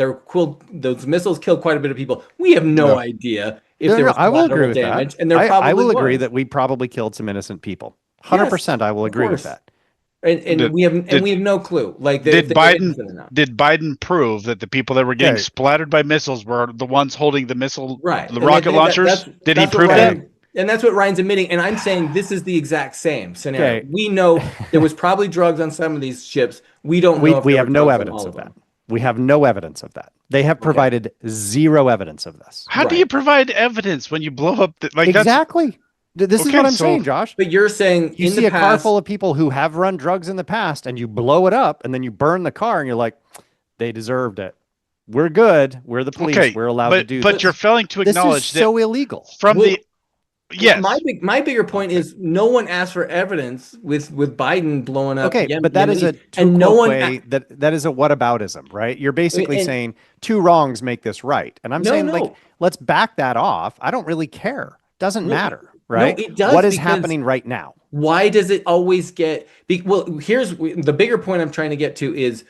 Those missiles killed quite a bit of people. We have no idea if there was I will agree collateral with damage, that. and there probably I will agree was. that we probably killed some innocent people. 100%, I will agree with course. that. And we have no clue. Like Did if they were innocent or not. Biden prove that the people that were getting Okay. splattered by missiles were the ones holding the missile, Right. the And rocket launchers? Did he that's what prove that? Ryan- And that's what Ryan's admitting. And I'm saying this is the exact same scenario. Okay. We know there was probably drugs on some of these ships. We don't know. We if have there no were drugs on evidence all of that. them. We have no evidence of that. They have provided zero evidence of this. How do Right. you provide evidence when you blow up that's Exactly. This is Okay, what I'm so- saying, Josh. But you're saying You in see the a car past, full of people who have run drugs in the past and you blow it up and then you burn the car and you're like, they deserved it. We're good. We're the police. Okay, We're allowed to do but this. you're failing to This is acknowledge that so illegal. from Well, the yes. my bigger point is no one asked for evidence with Biden blowing up. Okay, but that is a Yemenis, and no one. that is a whataboutism, right? You're basically And- saying two wrongs make this right. And I'm No, saying no. like let's back that off. I don't really care. Doesn't matter, no, right? it does What is because- happening right now? Why does it always get? Well, here's the bigger point I'm trying to get to is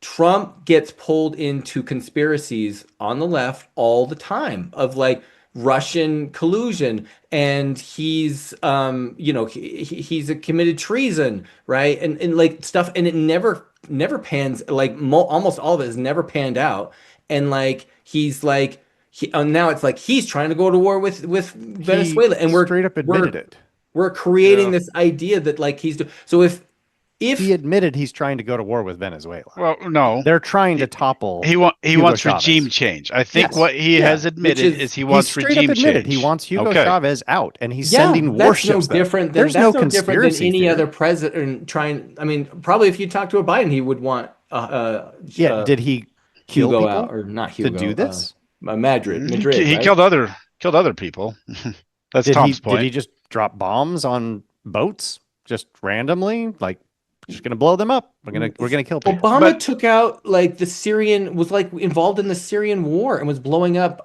Trump gets pulled into conspiracies on the left all the time of like Russian collusion, and he's he's a committed treason, right? And like stuff, and it never pans like almost all of it has never panned out, and like he's like now it's like he's trying to go to war with Venezuela, and we're straight up admitted it. We're creating this idea that like he's doing. So if He admitted he's trying to go to war with Venezuela. Well, no. They're trying to topple. He Hugo wants Chavez. regime change. I think Yes. what he Yeah. has admitted Which is he He's wants straight regime up admitted change. he wants Hugo Okay. Chavez out, and he's yeah, sending that's warships no there. different than There's that's no no different than conspiracy any theory. other president trying. I mean, probably if you talk to a Biden, he would want Did he kill Hugo people out or not Hugo to do this? Madrid, He right? killed other people. That's Tom's point. Did he just drop bombs on boats just randomly? Like, just gonna blow them up. We're gonna kill people. Obama took out like was like involved in the Syrian war and was blowing up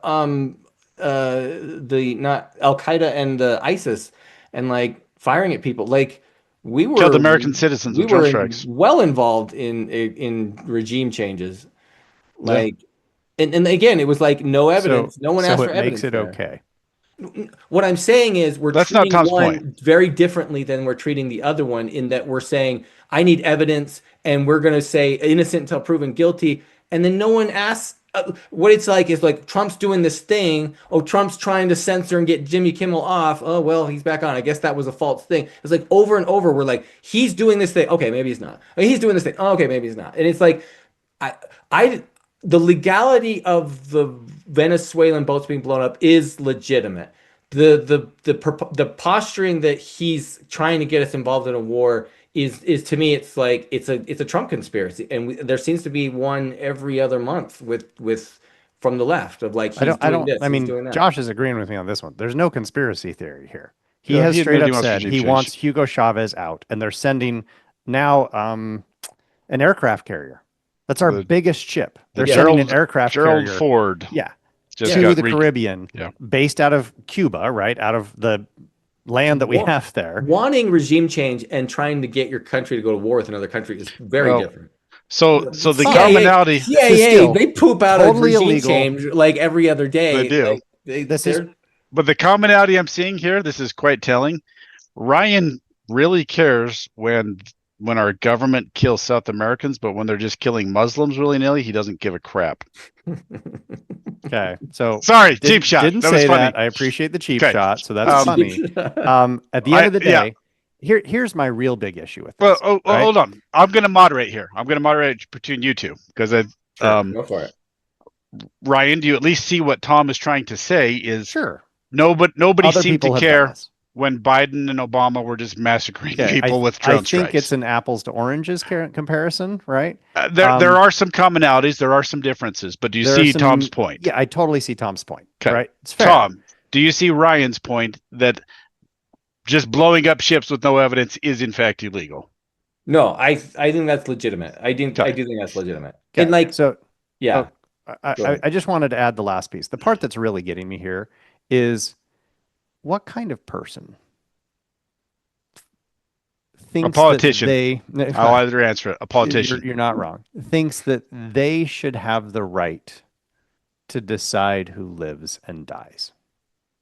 the not Al Qaeda and ISIS and like firing at people. Like we were Killed American citizens with drone strikes. well involved in regime changes. Like and again, it was like no evidence. No one asked for it evidence. makes it there. okay. What I'm saying is we're That's not treating Tom's one point. very differently than we're treating the other one in that we're saying, I need evidence and we're going to say innocent until proven guilty. And then no one asks what it's like is like Trump's doing this thing. Oh, Trump's trying to censor and get Jimmy Kimmel off. Oh, well, he's back on. I guess that was a false thing. It's like over and over. We're like, he's doing this thing. Okay, maybe he's not. He's doing this thing. Oh, okay, maybe he's not. And it's like, the legality of the Venezuelan boats being blown up is legitimate. The posturing that he's trying to get us involved in a war is to me it's like it's a Trump conspiracy, and there seems to be one every other month with from the left of like he's doing this, he's doing that. Josh is agreeing with me on this one. There's no conspiracy theory here. He Yeah, has he straight admitted up he wants said regime he change. wants Hugo Chavez out, and they're sending now an aircraft carrier. That's our biggest ship. They're sending an aircraft Gerald carrier. Ford. Yeah. Just to got the Caribbean, based out of Cuba, right? Out of the land that we have there. Wanting regime change and trying to get your country to go to war with another country is very different. So the CIA, commonality, CIA, they poop out totally a regime illegal. change like every other day. They do. Like, but the commonality I'm seeing here, this is quite telling. Ryan really cares when our government kills South Americans, but when they're just killing Muslims willy-nilly, he doesn't give a crap. Okay, so sorry, cheap shot. Didn't that say was funny. that. I appreciate the cheap shot, so that's funny. At the end of the day, here's my real big issue with this. Well, hold on. I'm going to moderate here. I'm going to moderate between you two because go for it. Ryan, do you at least see what Tom is trying to say? Is sure. Nobody seemed to care when Biden and Obama were just massacring people with drone strikes. I think it's an apples to oranges comparison, right? There are some commonalities, there are some differences, but do you see Tom's point? Yeah, I totally see Tom's point. Okay. Right? It's fair. Tom, do you see Ryan's point that just blowing up ships with no evidence is in fact illegal? No, I think that's legitimate. I do think that's legitimate. Okay. And like, so yeah. I just wanted to add the last piece. The part that's really getting me here is what kind of person thinks a politician. I'll either answer it. A politician. You're not wrong. Thinks that they should have the right to decide who lives and dies.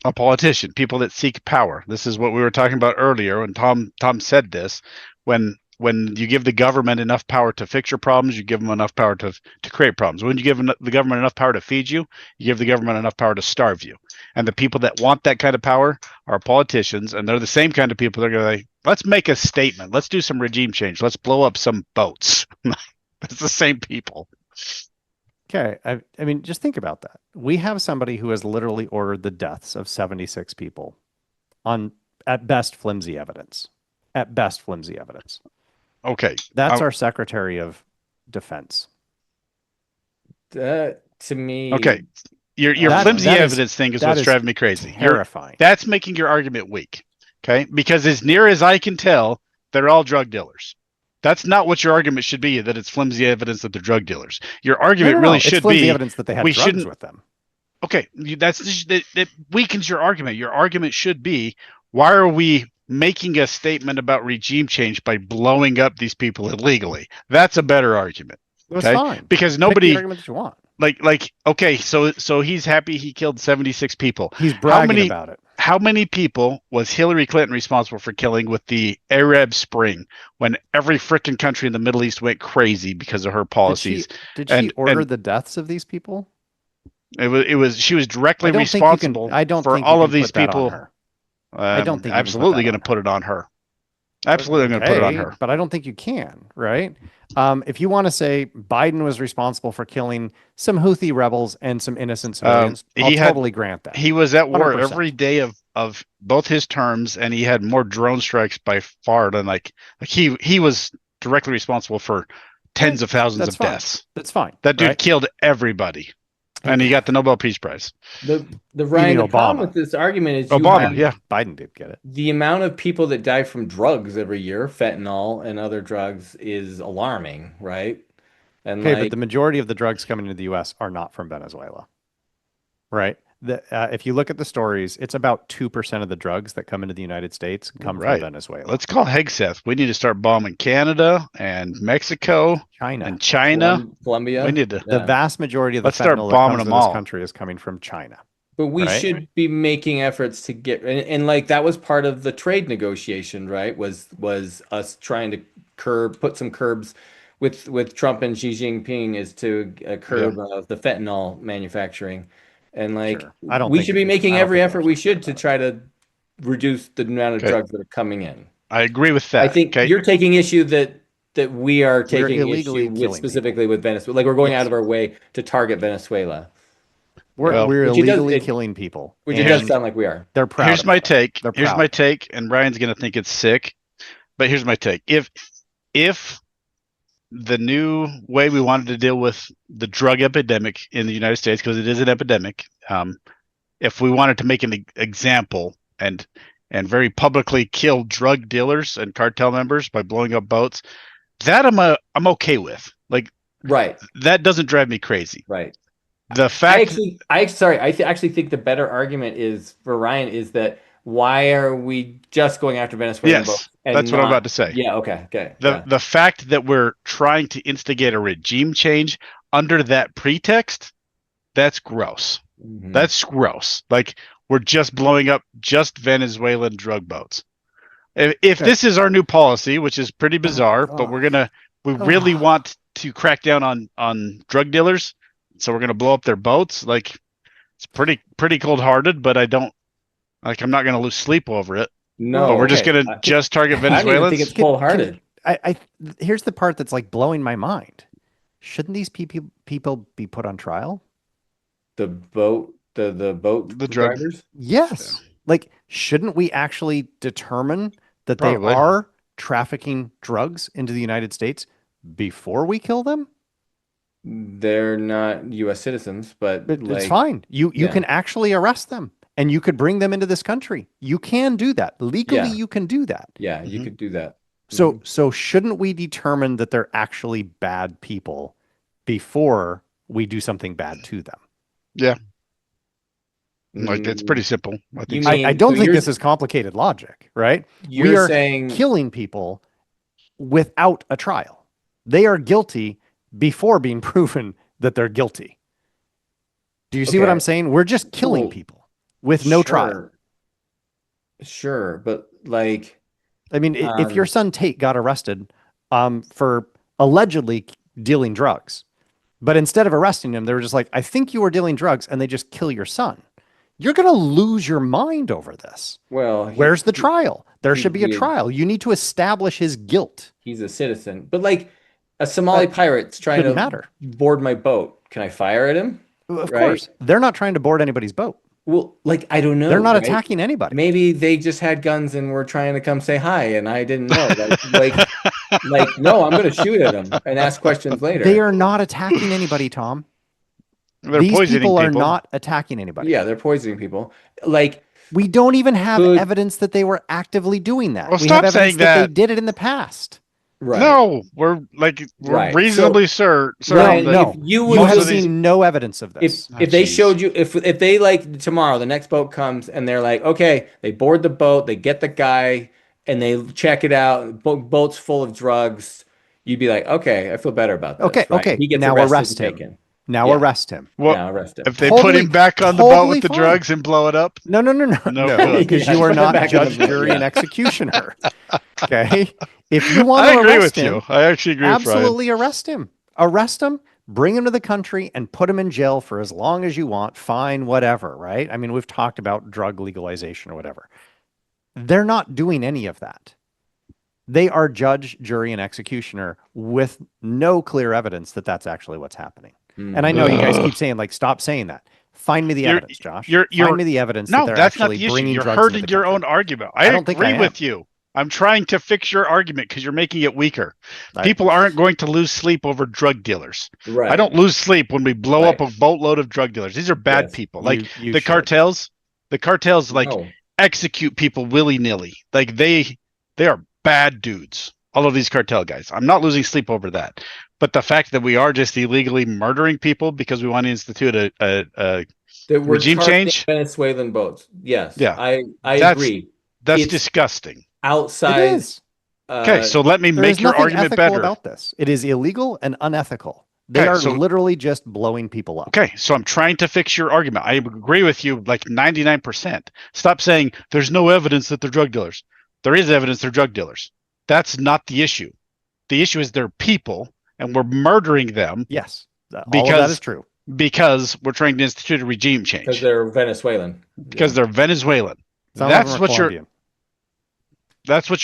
A politician, people that seek power. This is what we were talking about earlier, and Tom said this. When you give the government enough power to fix your problems, you give them enough power to create problems. When you give the government enough power to feed you, you give the government enough power to starve you. And the people that want that kind of power are politicians, and they're the same kind of people. They're going to say, let's make a statement. Let's do some regime change. Let's blow up some boats. It's the same people. Okay. I mean, just think about that. We have somebody who has literally ordered the deaths of 76 people on, at best, flimsy evidence. At best, flimsy evidence. Okay. That's our Secretary of Defense. To me. Okay. Your flimsy evidence thing is what's driving me crazy. Terrifying. That's making your argument weak. Okay. Because as near as I can tell, they're all drug dealers. That's not what your argument should be, that it's flimsy evidence that they're drug dealers. Your argument really should it's flimsy be evidence that they had drugs with them. Okay. That weakens your argument. Your argument should be, why are we making a statement about regime change by blowing up these people illegally? That's a better argument. That's fine. Because nobody pick the argument that you want. Okay, so he's happy he killed 76 people. He's bragging about it. How many people was Hillary Clinton responsible for killing with the Arab Spring when every frickin' country in the Middle East went crazy because of her policies? Did she order the deths of these people? She was directly responsible for all of these people. I don't think absolutely going to put it on her. Absolutely going to put it on her. But I don't think you can, right? If you want to say Biden was responsible for killing some Houthi rebels and some innocent civilians, I'll totally grant that. He was at war 100%. every day of both his terms, and he had more drone strikes by far than he was directly responsible for tens of thousands of deaths. That's fine. That dude killed everybody. And he got the Nobel Peace Prize. The problem with this argument is Biden did get it. The amount of people that die from drugs every year, fentanyl and other drugs, is alarming, right? And but the majority of the drugs coming into the U.S. are not from Venezuela, right? If you look at the stories, it's about 2% of the drugs that come into the United States come from Venezuela. Let's call Hegseth. We need to start bombing Canada and Mexico, China, Colombia. We need to. The vast majority of the fentanyl that comes to this country is coming from China. But we should be making efforts to get and like that was part of the trade negotiation, right? Was us trying to put some curbs with Trump and Xi Jinping is to curb the fentanyl manufacturing. And we should be making every effort we should to try to reduce the amount of drugs that are coming in. I agree with that. I think you're taking issue that we are taking issue with specifically with Venezuela. Like we're going out of our way to target Venezuela. We're illegally killing people. Which it does sound like we are. They're proud. Here's my take. Here's my take, and Ryan's going to think it's sick, but here's my take. If the new way we wanted to deal with the drug epidemic in the United States, because it is an epidemic. If we wanted to make an example and very publicly kill drug dealers and cartel members by blowing up boats, that I'm okay with. Like, Right. that doesn't drive me crazy. Right. The fact, I actually think the better argument is for Ryan is that why are we just going after Venezuela? yes, that's what I'm about to say. Yeah. Okay. The fact that we're trying to instigate a regime change under that pretext, that's gross. Mhm. That's gross. Like, we're just blowing up just Venezuelan drug boats. If this is our new policy, which is pretty bizarre, but we really want to crack down on drug dealers, so we're gonna blow up their boats. Like, it's pretty cold-hearted, but I'm not gonna lose sleep over it. No, but we're just gonna just target Venezuelans. I don't even think it's cold-hearted. Here's the part that's like blowing my mind. Shouldn't these people be put on trial? The boat drivers? Yes. Yeah. Like, shouldn't we actually determine that Probably. They are trafficking drugs into the United States before we kill them? They're not U.S. citizens, but it's fine. You can actually arrest them and you could bring them into this country. You can do that. Legally, you can do that. Yeah, you could do that. So shouldn't we determine that they're actually bad people before we do something bad to them? Yeah. Like, it's pretty simple. I don't think this is complicated logic, right? We are saying killing people without a trial. They are guilty before being proven that they're guilty. Do you see what I'm saying? We're just killing people with no trial. Sure, but like, I mean, if your son Tate got arrested for allegedly dealing drugs, but instead of arresting him, they were just like, I think you were dealing drugs, and they just kill your son. You're going to lose your mind over this. Well, where's the trial? There should be a trial. You need to establish his guilt. He's a citizen. But like, a Somali pirate's trying to board my boat. Can I fire at him? Of course. They're not trying to board anybody's boat. Well, like, I don't know. They're not attacking anybody. Maybe they just had guns and were trying to come say hi, and I didn't know. Like, no, I'm going to shoot at them and ask questions later. They are not attacking anybody, Tom. These people are not attacking anybody. Yeah, they're poisoning people. Like, we don't even have evidence that they were actively doing that. Well, we stop have saying that that. They did it in the past. Right. No, we're reasonably certain. No, you have seen no evidence of this. If they showed you, if they like tomorrow, the next boat comes and they're like, okay, they board the boat, they get the guy, and they check it out. Boat's full of drugs. You'd be like, okay, I feel better about this. Okay. He gets now arrest him. Taken. Now arrest him. Well, now arrest him. If they put him back on the boat with the drugs and blow it up? No, because you are not judge, jury, and executioner. Okay? If you want to arrest him, I actually agree with Ryan. Absolutely arrest him. Arrest him, bring him to the country, and put him in jail for as long as you want. Fine, whatever, right? I mean, we've talked about drug legalization or whatever. They're not doing any of that. They are judge, jury, and executioner with no clear evidence that that's actually what's happening. And I know you guys keep saying, like, stop saying that. Find me the evidence, Josh. Find me the evidence that they're actually bringing drugs into the country. You're hurting your own argument. I don't agree with you. I'm trying to fix your argument because you're making it weaker. People aren't going to lose sleep over drug dealers. Right. I don't lose sleep when we blow up a boatload of drug dealers. These are bad people. Like the cartels execute people willy-nilly. Like they are bad dudes. All of these cartel guys. I'm not losing sleep over that. But the fact that we are just illegally murdering people because we want to institute a regime change. Venezuelan boats. Yes. Yeah. I agree. That's disgusting. Outside. It is. Okay, so let me make your argument better. About this. It is illegal and unethical. They are literally just blowing people up. Okay, so I'm trying to fix your argument. I agree with you like 99%. Stop saying there's no evidence that they're drug dealers. There is evidence they're drug dealers. That's not the issue. The issue is they're people. And we're murdering them. Yes, all of that is true. Because we're trying to institute a regime change. Because they're Venezuelan. Because they're Venezuelan. That's what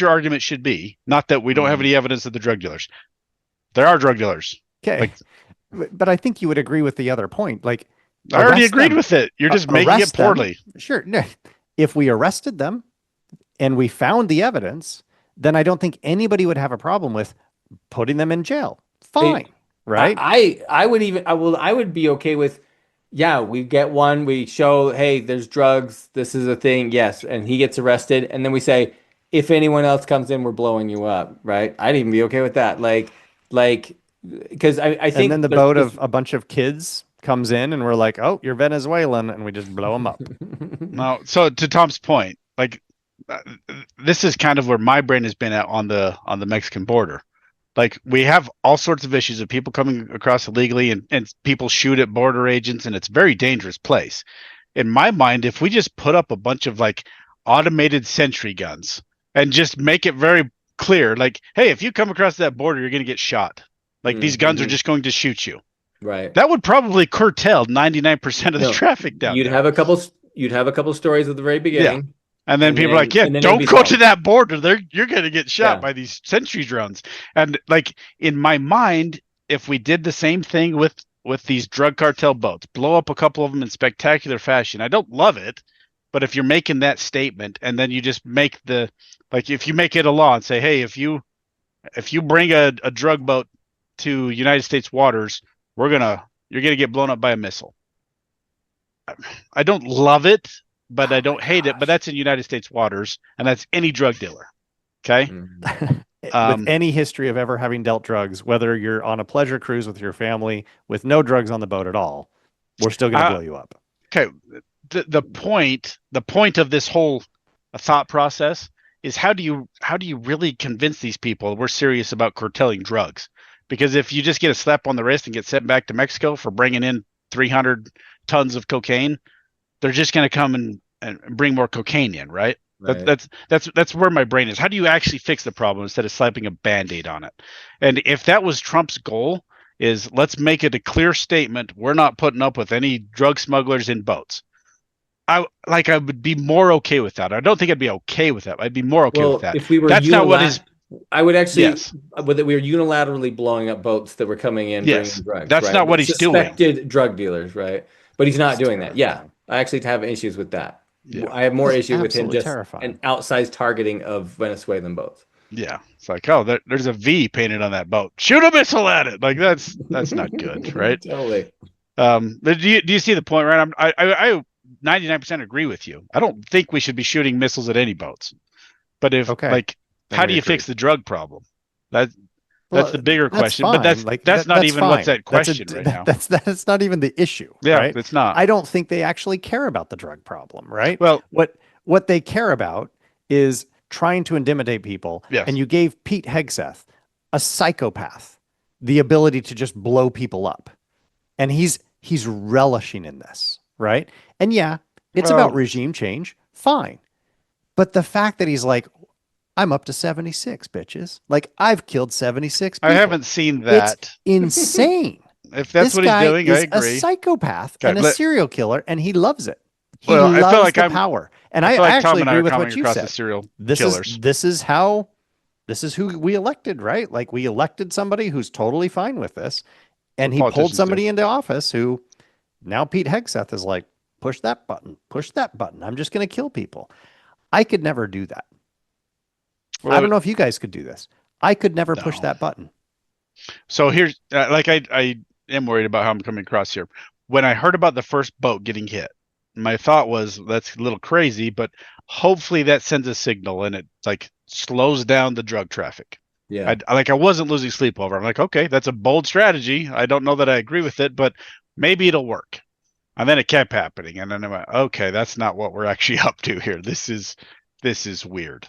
your argument should be. Not that we don't have any evidence of the drug dealers. There are drug dealers. Okay, but I think you would agree with the other point. Like, I already agreed with it. You're just making it poorly. Sure. No. If we arrested them and we found the evidence, then I don't think anybody would have a problem with putting them in jail. fine, right? I would be okay with, yeah, we get one, we show, hey, there's drugs, this is a thing, yes, and he gets arrested, and then we say, if anyone else comes in, we're blowing you up, right? I'd even be okay with that, like, because I And then think the there's boat this. of a bunch of kids comes in and we're like, oh, you're Venezuelan, and we just blow them up. No, so to Tom's point, like uh, this is kind of where my brain has been at on the Mexican border. Like we have all sorts of issues of people coming across illegally and people shoot at border agents and it's a very dangerous place. In my mind, if we just put up a bunch of like automated sentry guns and just make it very clear, like, hey, if you come across that border, you're gonna get shot. Like these guns are Mhm. just going to shoot you. Right. That would probably curtail 99% of the No, traffic down you'd there. have a couple. You'd have a couple stories at the very Yeah. beginning, And then people are like, yeah, and then it'd don't be go to solved. that border. You're going to get shot Yeah. by these sentry drones. And like in my mind, if we did the same thing with these drug cartel boats, blow up a couple of them in spectacular fashion. I don't love it, but if you're making that statement and then you just make the like if you make it a law and say, hey, if you bring a drug boat to United States waters, you're gonna get blown up by a missile. I don't love it, but I Oh my don't hate it. But gosh. that's in United States waters, and that's any drug dealer. Okay. Mhm. With Um, any history of ever having dealt drugs, whether you're on a pleasure cruise with your family with no drugs on the boat at all, we're still going to blow you up. okay. The point of this whole thought process is how do you really convince these people we're serious about curtailing drugs? Because if you just get a slap on the wrist and get sent back to Mexico for bringing in 300 tons of cocaine, they're just going to come and bring more cocaine in, right? Right. That's where my brain is. How do you actually fix the problem instead of slapping a band-aid on it? And if that was Trump's goal, is let's make it a clear statement: we're not putting up with any drug smugglers in boats. I would be more okay with that. I don't think I'd be okay with that. I'd be more okay with Well, that. if we were That's not what is. I would actually, Yes, whether we were unilaterally blowing up boats that were coming in, bringing yes. drugs, That's right? not what he's doing. Suspected drug dealers, right? But he's not It's doing that. Yeah, terrifying. I actually have issues with that. Yeah, I have more It's issue with him absolutely just an terrifying. outsized targeting of Venezuelan boats. yeah. It's like, oh, there's a V painted on that boat. Shoot a missile at it. Like that's not good, right? Totally. But do you see the point, right? I 99% agree with you. I don't think we should be shooting missiles at any boats. But if Okay, like, then how we do you agree. fix the drug problem? That Well, that's the bigger that's question. But fine. Like that's not that's even fine. what's at That's question right now. that's not even the issue, Yeah, right? it's not. I don't think they actually care about the drug problem, right? Well, What they care about is trying to intimidate people. yes. And you gave Pete Hegseth, a psychopath, the ability to just blow people up. And he's relishing in this, right? And yeah, it's about Well, regime change. Fine. But the fact that he's like, I'm up to 76, bitches. Like I've killed 76 I people. haven't seen It's that. insane. If that's This what he's guy doing, I is a agree. psychopath Okay, and a serial killer, and he loves it. He well, I feel loves like the I'm. power. And I I feel like Tom actually and I agree are with coming what you across as said. serial This killers. this is who we elected, right? Like we elected somebody who's totally fine with this, and he pulled Politicians do. somebody into office who now Pete Hegseth is like, push that button, push that button. I'm just going to kill people. I could never do that. I Well, don't know if you guys could do this. I could never push no. that button. So here's like I am worried about how I'm coming across here. When I heard about the first boat getting hit, my thought was that's a little crazy, but hopefully that sends a signal and it like slows down the drug traffic. Yeah. I wasn't losing sleep over. I'm like, okay, that's a bold strategy. I don't know that I agree with it, but maybe it'll work. And then it kept happening, and then I went, okay, that's not what we're actually up to here. This is weird.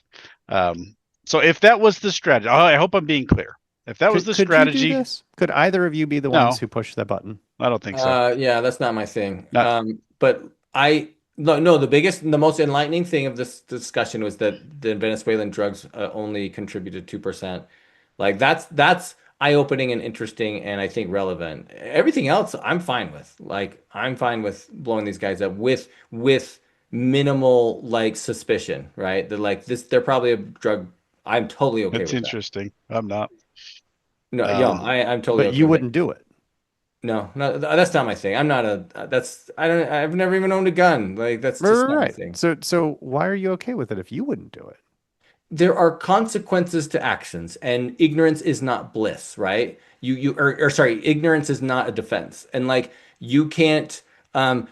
So if that was the strategy, I hope I'm being clear. If that was the Could you do strategy, this? Could either of you be the No. ones who push the button? I don't think so. Yeah, that's not my thing. Not- But the most enlightening thing of this discussion was that the Venezuelan drugs only contributed 2%. Like that's eye-opening and interesting and I think relevant. Everything else I'm fine with. Like I'm fine with blowing these guys up with minimal like suspicion, right? That like this they're probably a drug. I'm totally okay It's with that. interesting. I'm not. No, I'm totally But okay you with it. wouldn't do it. No, that's not my thing. I'm not I've never even owned a gun. Like that's just not my Right. thing. So why are you okay with it if you wouldn't do it? there are consequences to actions, and ignorance is not bliss, right? Or sorry, ignorance is not a defense. And like you can't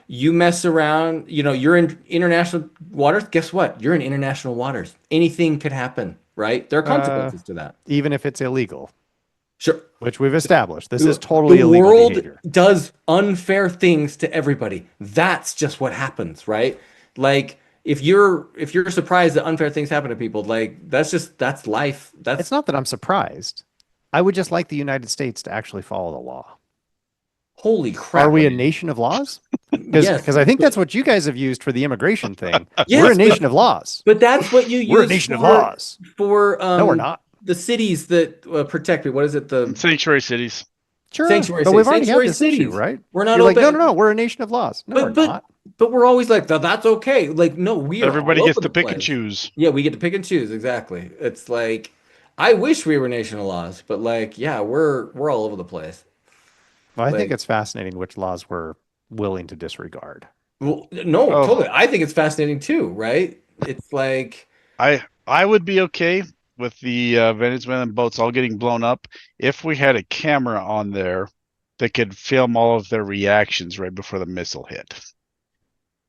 you mess around, you're in international waters. Guess what? You're in international waters. Anything could happen, right? There are Uh, consequences to that. even if it's illegal, Sure. which we've established. This is The totally illegal world behavior. does unfair things to everybody. That's just what happens, right? Like if you're surprised that unfair things happen to people, like that's life. It's not that I'm surprised. I would just like the United States to actually follow the law. Holy crap. Are we a man. nation of laws? Yes. Because I think that's what you guys have used for the immigration thing. Yes, We're a nation of laws. But that's what you use We're a nation of laws. for No, we're not. the cities that protect me. What is it? The Sanctuary cities. Sure, sanctuary but cities. we've already had Sanctuary this cities. issue, right? We're not You're like, open. no, we're a nation of laws. No, we're not. But we're always like, that's okay. Like, no, we are Everybody all gets over to the pick and place. choose. Yeah, we get to pick and choose. Exactly. It's like, I wish we were a nation of laws, but like, yeah, we're all over the place. Well, I think Like- it's fascinating which laws we're willing to disregard. Well, no, Oh. totally. I think it's fascinating too, right? It's like, I would be okay with the Venezuelan boats all getting blown up if we had a camera on there that could film all of their reactions right before the missile hit.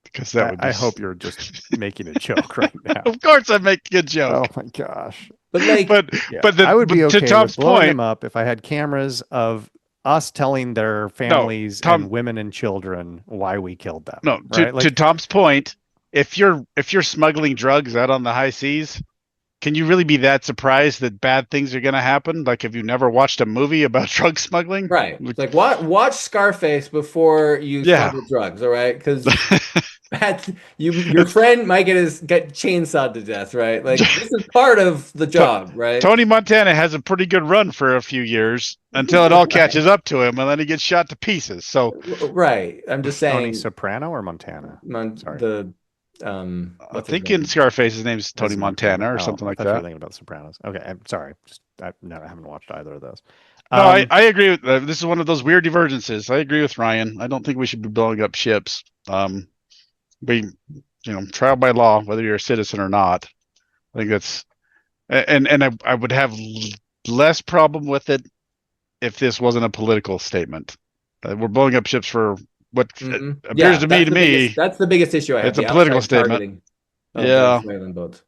Because that would be. I hope you're just making a joke right now. Of course, I'm making a joke. Oh my gosh. but like, but Yeah, but I would be but okay to Tom's with blowing point, them up if I had cameras of us telling their families Tom- and women and children why we killed them. no. right? To Tom's point, if you're smuggling drugs out on the high seas, can you really be that surprised that bad things are going to happen? Like, have you never watched a movie about drug smuggling? right. It's like, watch Scarface before you Yeah. smuggle drugs, all right? Because your friend might get chainsawed to death, right? Like, this is part of the job, right? Tony Montana has a pretty good run for a few years until it all catches up to him, and then he gets shot to pieces. So, Right. I'm just saying. Tony Soprano or Montana? Sorry. I what's his think name? in Scarface, his name's Tony That's Montana or Oh, something I like thought you were that. thinking about The Sopranos. Okay, I'm sorry. I haven't watched either of those. No, I agree with this is one of those weird divergences. I agree with Ryan. I don't think we should be blowing up ships. We, trial by law, whether you're a citizen or not. I think that's, and I would have less problem with it if this wasn't a political statement. We're blowing up ships for what Mhm. appears to me. That's the biggest issue I have. It's a the political outside statement. targeting of Yeah. Venezuelan boats.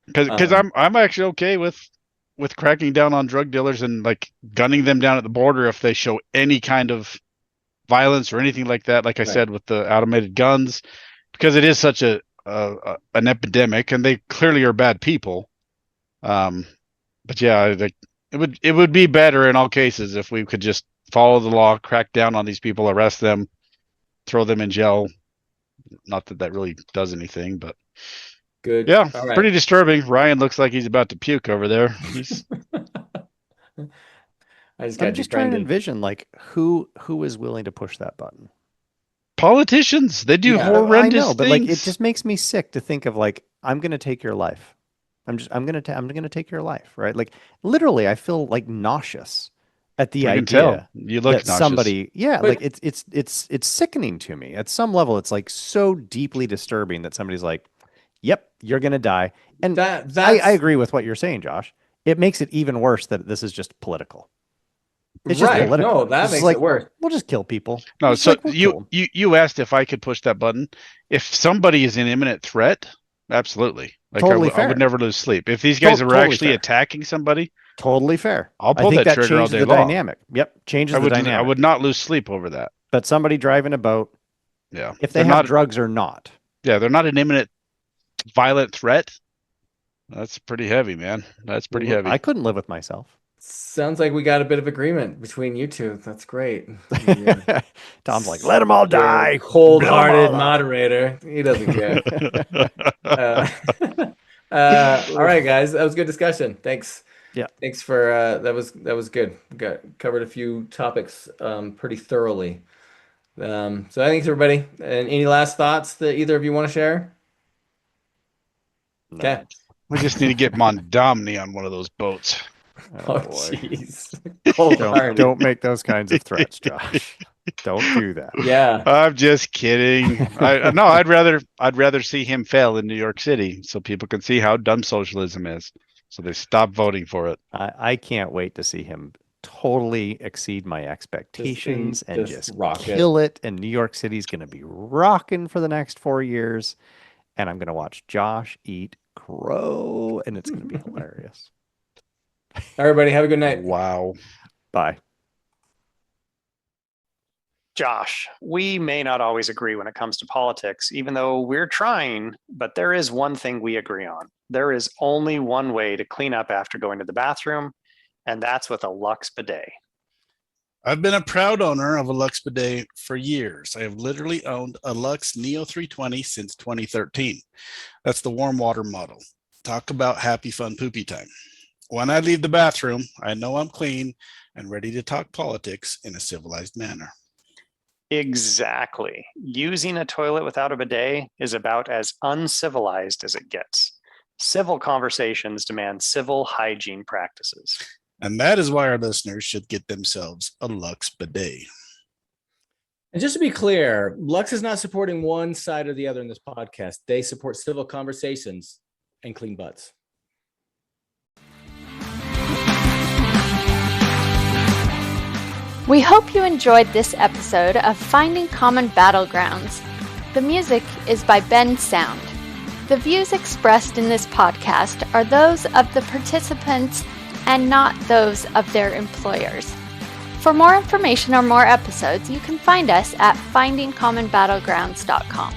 Because I'm actually okay with cracking down on drug dealers and like gunning them down at the border if they show any kind of violence or anything like that. Like I Right. said, with the automated guns, because it is such an epidemic, and they clearly are bad people. But yeah, it would be better in all cases if we could just follow the law, crack down on these people, arrest them, throw them in jail. Not that really does anything, but Good. yeah, All right. pretty disturbing. Ryan looks like he's about to puke over there. He's I just got I'm just trying to defriended. envision like who is willing to push that button. politicians. They do Yeah, horrendous I know, but things. like it just makes me sick to think of like I'm gonna take your life. I'm gonna take your life, right? Like literally, I feel like nauseous at the I can idea tell. You look that nauseous. somebody, yeah, But- like it's sickening to me at some level. It's like so deeply disturbing that somebody's like, "Yep, you're gonna die." And That's I agree with what you're saying, Josh. It makes it even worse that this is just political. It's just right. political. No, that It's makes like, it worse. We'll just kill people. No, Just so like, we'll kill 'em. you asked if I could push that button. If somebody is an imminent threat, absolutely. Like Totally I would fair. never lose sleep. If these guys are Totally actually fair. attacking somebody, Totally fair. I'll I pull think that that trigger all changes day the long. dynamic. Yep, changes I the would dynamic. I would not lose sleep over that. But somebody driving a boat, Yeah. if they They're have not drugs or not, Yeah, they're not an imminent violent threat. That's pretty heavy, man. That's pretty heavy. I couldn't live with myself. Sounds like we got a bit of agreement between you two. That's great. Yeah. Tom's like, let them all You're a die. cold-hearted Let 'em all die. moderator. He doesn't care. All right, guys. That was a good discussion. Thanks. Yeah. Thanks for that was good. Covered a few topics pretty thoroughly. So thanks everybody. And any last thoughts that either of you want to share? No. Okay. We just need to get Mamdani on one of those boats. Oh boy. jeez. Cold-hearted. Don't make those kinds of threats, Josh. Don't do that. Yeah. I'm just kidding. No, I'd rather see him fail in New York City so people can see how dumb socialism is. So they stop voting for it. I can't wait to see him totally exceed my expectations and just rock kill it. And New York City's going to be rocking for the next 4 years. And I'm going to watch Josh eat crow, and it's going to be hilarious. Everybody, have a good night. Wow. Bye. Josh, we may not always agree when it comes to politics, even though we're trying, but there is one thing we agree on. There is only one way to clean up after going to the bathroom, and that's with a Lux bidet. I've been a proud owner of a Lux bidet for years. I have literally owned a Lux Neo 320 since 2013. That's the warm water model. Talk about happy, fun, poopy time. When I leave the bathroom, I know I'm clean and ready to talk politics in a civilized manner. Exactly. Using a toilet without a bidet is about as uncivilized as it gets. Civil conversations demand civil hygiene practices. And that is why our listeners should get themselves a Lux bidet. And just to be clear, Lux is not supporting one side or the other in this podcast. They support civil conversations and clean butts. We hope you enjoyed this episode of Finding Common Battlegrounds. The music is by Ben Sound. The views expressed in this podcast are those of the participants and not those of their employers. For more information or more episodes, you can find us at findingcommonbattlegrounds.com.